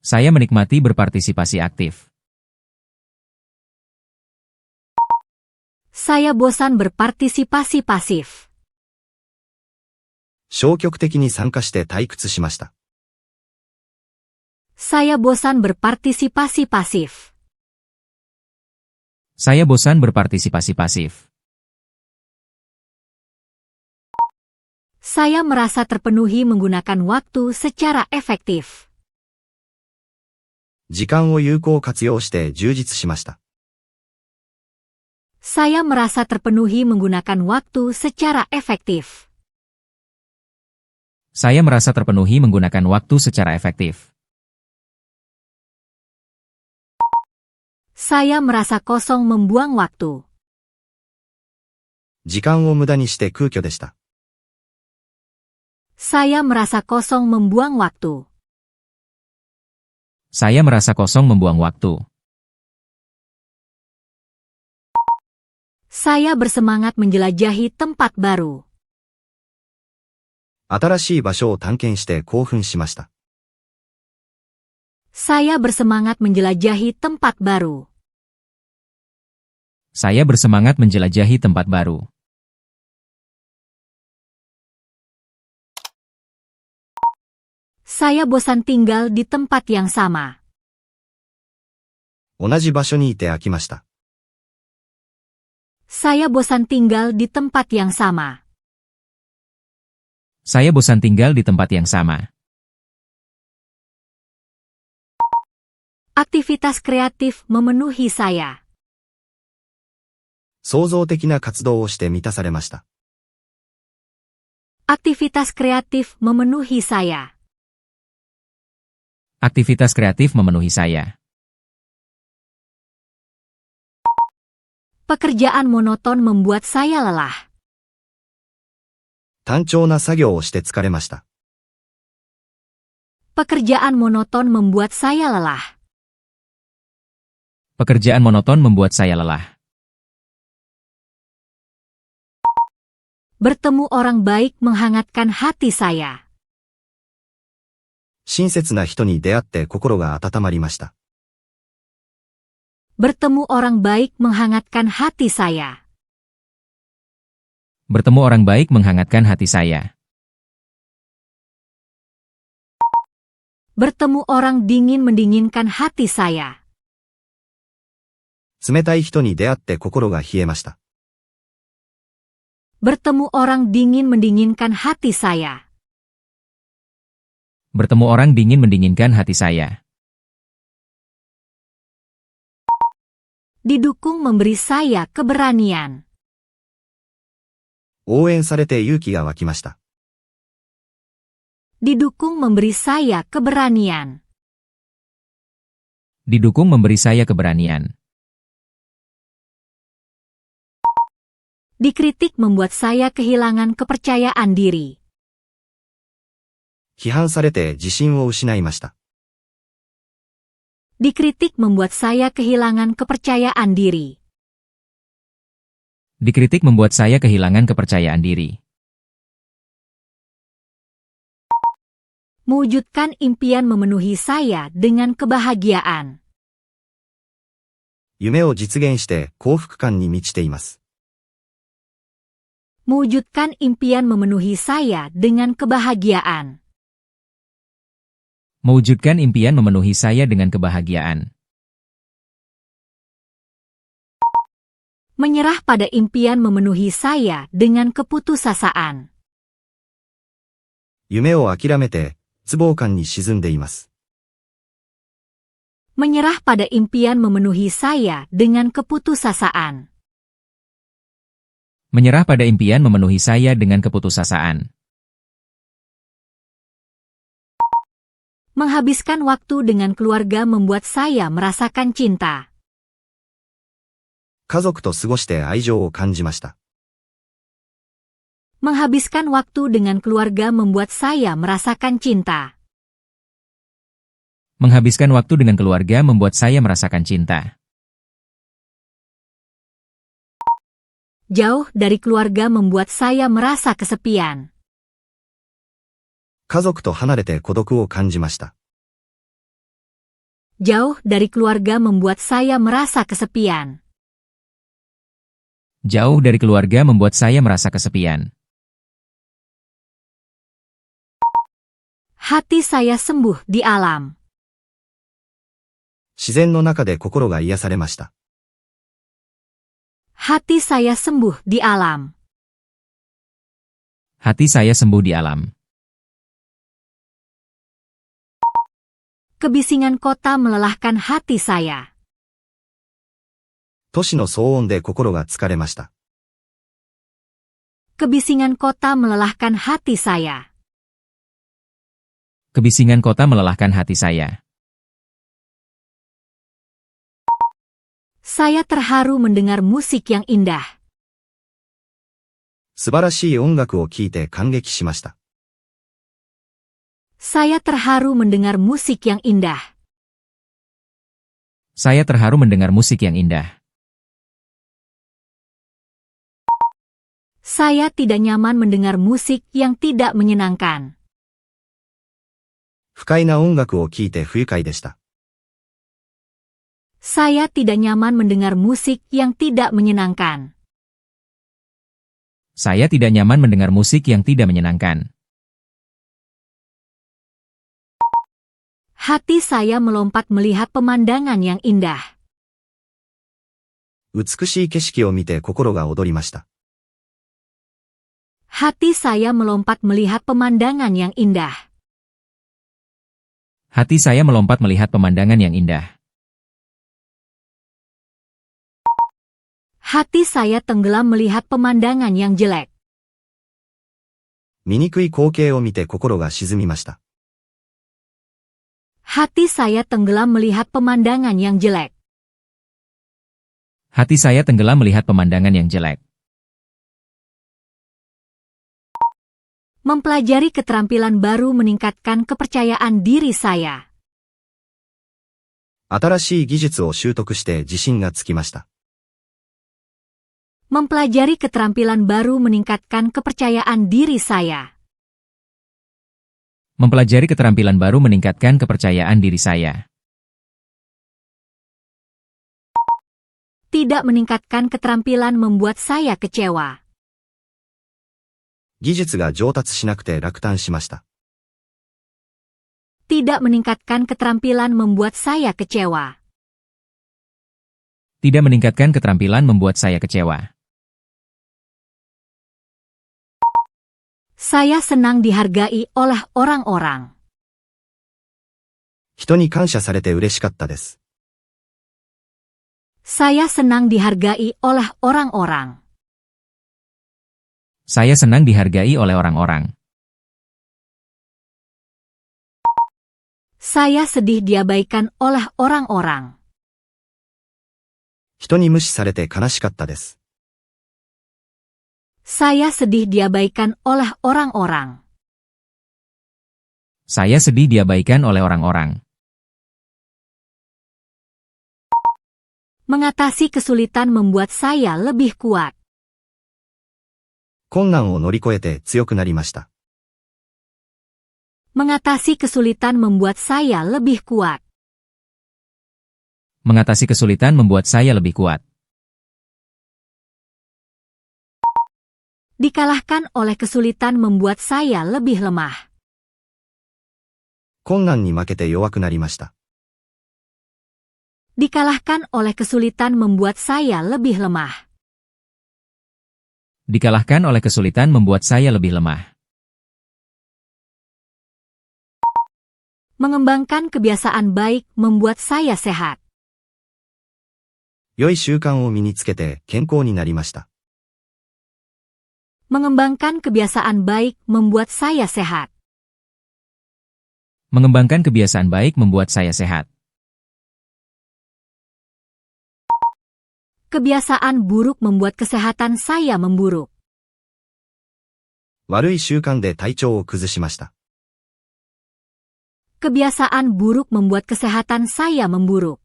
Saya menikmati berpartisipasi aktif. Saya bosan berpartisipasi pasif. 消極的に参加して退屈しました。Saya bosan berpartisipasi pasif. Saya bosan berpartisipasi pasif. Saya merasa terpenuhi menggunakan waktu secara efektif. 時間を有効活用して充実しました。Saya merasa terpenuhi menggunakan waktu secara efektif. Saya merasa terpenuhi menggunakan waktu secara efektif. Saya merasa kosong membuang waktu. 時間を無駄にして空虚でした。Saya merasa kosong membuang waktu. Saya merasa kosong membuang waktu. Saya bersemangat menjelajahi tempat baru. 新しい場所を探検して興奮しました。Saya bersemangat menjelajahi tempat baru. Saya bersemangat menjelajahi tempat baru. Saya bosan tinggal di tempat yang sama. 同じ場所にいて飽きました。Saya bosan tinggal di tempat yang sama. Saya bosan tinggal di tempat yang sama. Aktivitas kreatif memenuhi saya. 創造的な活動をして満たされました。Aktivitas kreatif memenuhi saya. Aktivitas kreatif memenuhi saya. Pekerjaan monoton membuat saya lelah. 単調な作業をして疲れました。Pekerjaan monoton membuat saya lelah. Pekerjaan monoton membuat saya lelah. Bertemu orang baik menghangatkan hati saya. 親切な人に出会って心が温まりました。Bertemu orang baik menghangatkan hati saya. Bertemu orang baik menghangatkan hati saya. Bertemu orang dingin mendinginkan hati saya. 冷たい人に出会って心が冷えました。Bertemu orang dingin mendinginkan hati saya. Bertemu orang dingin mendinginkan hati saya. Didukung memberi saya keberanian. 応援されて勇気が湧きました。Didukung memberi saya keberanian. Didukung memberi saya keberanian. Dikritik membuat saya kehilangan kepercayaan diri. 批判されて自信を失いました。Dikritik membuat saya kehilangan kepercayaan diri. Dikritik membuat saya kehilangan kepercayaan diri. Mewujudkan impian memenuhi saya dengan kebahagiaan. 夢を実現して幸福感に満ちています。Mewujudkan impian memenuhi saya dengan kebahagiaan. Mewujudkan impian memenuhi saya dengan kebahagiaan. Menyerah pada impian memenuhi saya dengan keputusasaan. 夢を諦めて絶望感に沈んでいます。Menyerah pada impian memenuhi saya dengan keputusasaan. Menyerah pada impian memenuhi saya dengan keputusasaan. Menghabiskan waktu dengan keluarga membuat saya merasakan cinta. 家族と過ごして愛情を感じました。Menghabiskan waktu dengan keluarga membuat saya merasakan cinta. Menghabiskan waktu dengan keluarga membuat saya merasakan cinta. Jauh dari keluarga membuat saya merasa kesepian. 家族と離れて孤独を感じました。Jauh dari keluarga membuat saya merasa kesepian. Jauh dari keluarga membuat saya merasa kesepian. Hati saya sembuh di alam. 自然の中で心が癒されました。Hati saya sembuh di alam. Hati saya sembuh di alam. Kebisingan kota melelahkan hati saya. 都市の騒音で心が疲れました。Kebisingan kota melelahkan hati saya. Kebisingan kota melelahkan hati saya. Saya terharu mendengar musik yang indah. 素晴らしい音楽を聴いて感激しました。Saya terharu mendengar musik yang indah. Saya terharu mendengar musik yang indah. Saya tidak nyaman mendengar musik yang tidak menyenangkan. 不快な音楽を聴いて不愉快でした。Saya tidak nyaman mendengar musik yang tidak menyenangkan. Saya tidak nyaman mendengar musik yang tidak menyenangkan. Hati saya melompat melihat pemandangan yang indah. 美しい景色を見て心が躍りました。Hati saya melompat melihat pemandangan yang indah. Hati saya melompat melihat pemandangan yang indah. Hati saya tenggelam melihat pemandangan yang jelek. 醜い光景を見て心が沈みました。Hati saya tenggelam melihat pemandangan yang jelek. Hati saya tenggelam melihat pemandangan yang jelek. Mempelajari keterampilan baru meningkatkan kepercayaan diri saya. 新しい技術を習得して自信がつきました。Mempelajari keterampilan baru meningkatkan kepercayaan diri saya. Mempelajari keterampilan baru meningkatkan kepercayaan diri saya. Tidak meningkatkan keterampilan membuat saya kecewa. 技術が上達しなくて落胆しました。Tidak meningkatkan keterampilan membuat saya kecewa. Tidak meningkatkan keterampilan membuat saya kecewa. Saya senang dihargai oleh orang-orang. 人に感謝されて嬉しかったです。Saya senang dihargai oleh orang-orang. Saya senang dihargai oleh orang-orang. Saya sedih diabaikan oleh orang-orang. 人に無視されて悲しかったです。Saya sedih diabaikan oleh orang-orang. Saya sedih diabaikan oleh orang-orang. Mengatasi kesulitan membuat saya lebih kuat. 困難を乗り越えて強くなりました。Mengatasi kesulitan membuat saya lebih kuat. Mengatasi kesulitan membuat saya lebih kuat. Dikalahkan oleh kesulitan membuat saya lebih lemah. 困難に負けて弱くなりました。Dikalahkan oleh kesulitan membuat saya lebih lemah. Dikalahkan oleh kesulitan membuat saya lebih lemah. Mengembangkan kebiasaan baik membuat saya sehat. 良い習慣を身につけて健康になりました。Mengembangkan kebiasaan baik membuat saya sehat. Mengembangkan kebiasaan baik membuat saya sehat. Kebiasaan buruk membuat kesehatan saya memburuk. 悪い習慣で体調を崩しました。Kebiasaan buruk membuat kesehatan saya memburuk.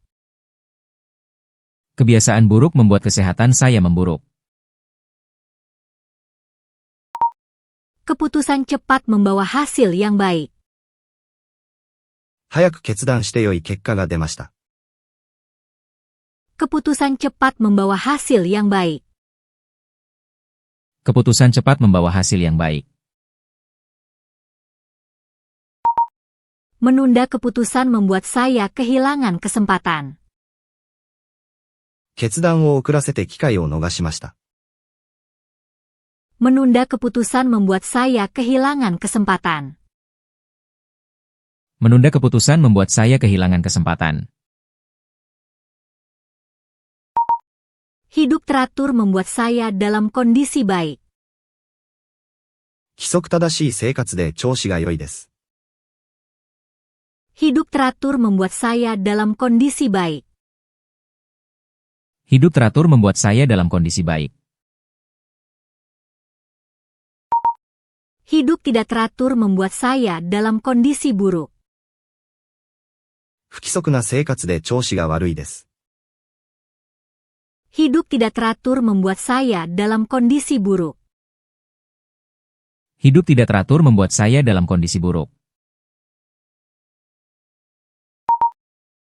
Kebiasaan buruk membuat kesehatan saya memburuk. Keputusan cepat membawa hasil yang baik. 早く決断して良い結果が出ました。Keputusan cepat membawa hasil yang baik. Keputusan cepat membawa hasil yang baik. Menunda keputusan membuat saya kehilangan kesempatan. 決断を遅らせて機会を逃しました。Menunda keputusan membuat saya kehilangan kesempatan. Menunda keputusan membuat saya kehilangan kesempatan. Hidup teratur membuat saya dalam kondisi baik. 規則正しい生活で調子が良いです。Hidup teratur membuat saya dalam kondisi baik. Hidup teratur membuat saya dalam kondisi baik. Hidup tidak teratur membuat saya dalam kondisi buruk. 不規則な生活で調子が悪いです。Hidup tidak teratur membuat saya dalam kondisi buruk. Hidup tidak teratur membuat saya dalam kondisi buruk.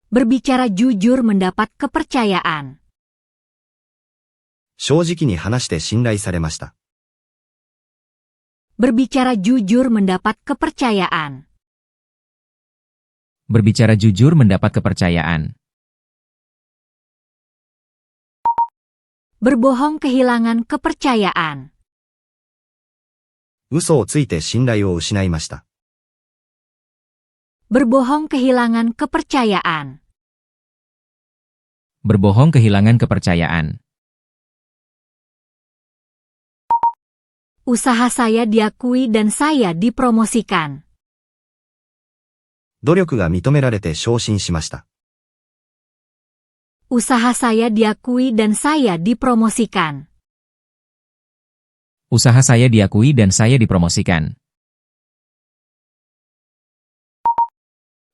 Berbicara jujur mendapat kepercayaan. 正直に話して信頼されました。Berbicara jujur mendapat kepercayaan. Berbicara jujur mendapat kepercayaan. Berbohong kehilangan kepercayaan. 嘘をついて信頼を失いました。Berbohong kehilangan kepercayaan. Berbohong kehilangan kepercayaan. Usaha saya diakui dan saya dipromosikan. 努力が認められて昇進しました。Usaha saya diakui dan saya dipromosikan. Usaha saya diakui dan saya dipromosikan.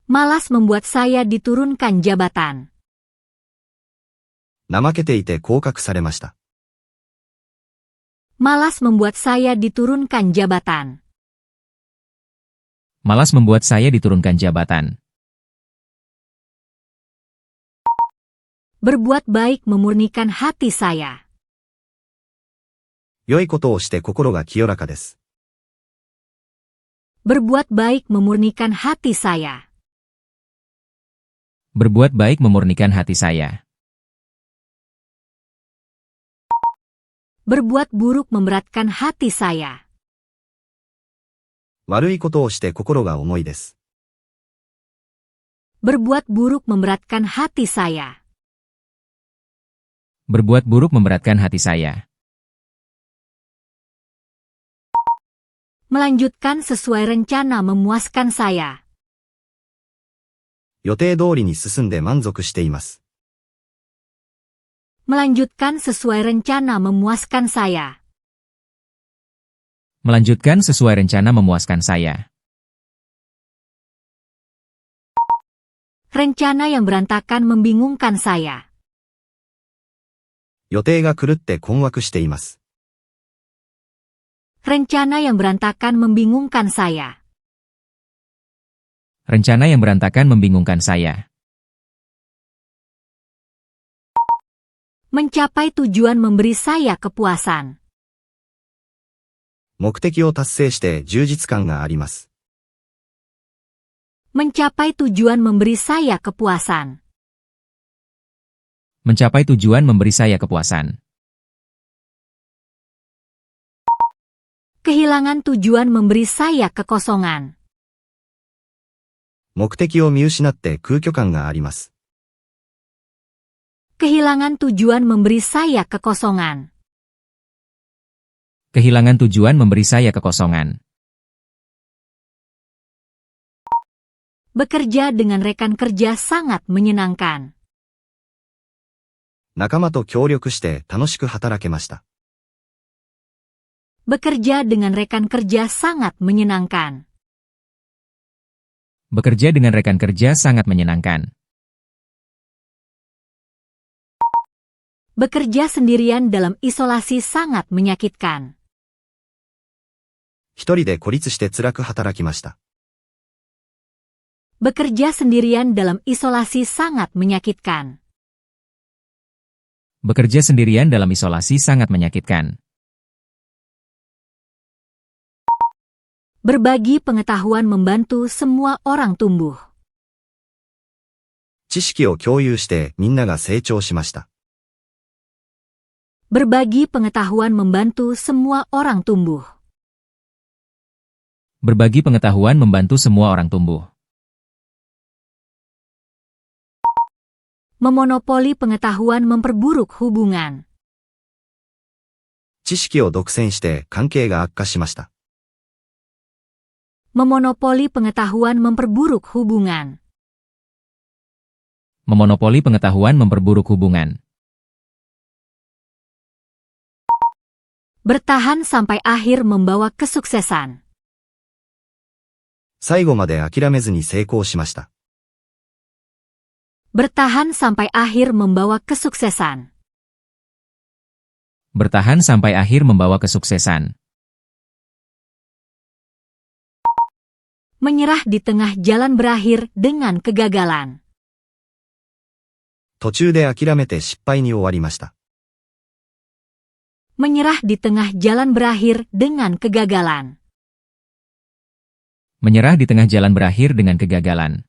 Malas membuat saya diturunkan jabatan. 怠けていて降格されました。Malas membuat saya diturunkan jabatan. Malas membuat saya diturunkan jabatan. Berbuat baik memurnikan hati saya. 良いことをして心が清らかです。Berbuat baik memurnikan hati saya. Berbuat baik memurnikan hati saya. Berbuat buruk memberatkan hati saya. 悪いことをして心が重いです。Berbuat buruk memberatkan hati saya. Berbuat buruk memberatkan hati saya. Melanjutkan sesuai rencana memuaskan saya. 予定通りに進んで満足しています。Melanjutkan sesuai rencana memuaskan saya. Melanjutkan sesuai rencana memuaskan saya. Rencana yang berantakan membingungkan saya. 予定が狂って困惑しています。Rencana yang berantakan membingungkan saya. Rencana yang berantakan membingungkan saya. Mencapai tujuan memberi saya kepuasan. 目的を達成して充実感があります。Mencapai tujuan memberi saya kepuasan. Mencapai tujuan memberi saya kepuasan. Kehilangan tujuan memberi saya kekosongan. 目的を見失って空虚感があります。Kehilangan tujuan memberi saya kekosongan. Kehilangan tujuan memberi saya kekosongan. Bekerja dengan rekan kerja sangat menyenangkan. 仲間と協力して楽しく働けました。Bekerja dengan rekan kerja sangat menyenangkan. Bekerja dengan rekan kerja sangat menyenangkan. Bekerja sendirian dalam isolasi sangat menyakitkan. 一人で孤立して辛く働きました。Bekerja sendirian dalam isolasi sangat menyakitkan. Bekerja sendirian dalam isolasi sangat menyakitkan. Berbagi pengetahuan membantu semua orang tumbuh. 知識を共有してみんなが成長しました。Berbagi pengetahuan membantu semua orang tumbuh. Berbagi pengetahuan membantu semua orang tumbuh. Memonopoli pengetahuan memperburuk hubungan. 知識を独占して関係が悪化しました。Memonopoli pengetahuan memperburuk hubungan. Memonopoli pengetahuan memperburuk hubungan. Bertahan sampai akhir membawa kesuksesan. 最後まで諦めずに成功しました。Bertahan sampai akhir membawa kesuksesan. Bertahan sampai akhir membawa kesuksesan. Menyerah di tengah jalan berakhir dengan kegagalan. 途中で諦めて失敗に終わりました。Menyerah di tengah jalan berakhir dengan kegagalan. Menyerah di tengah jalan berakhir dengan kegagalan.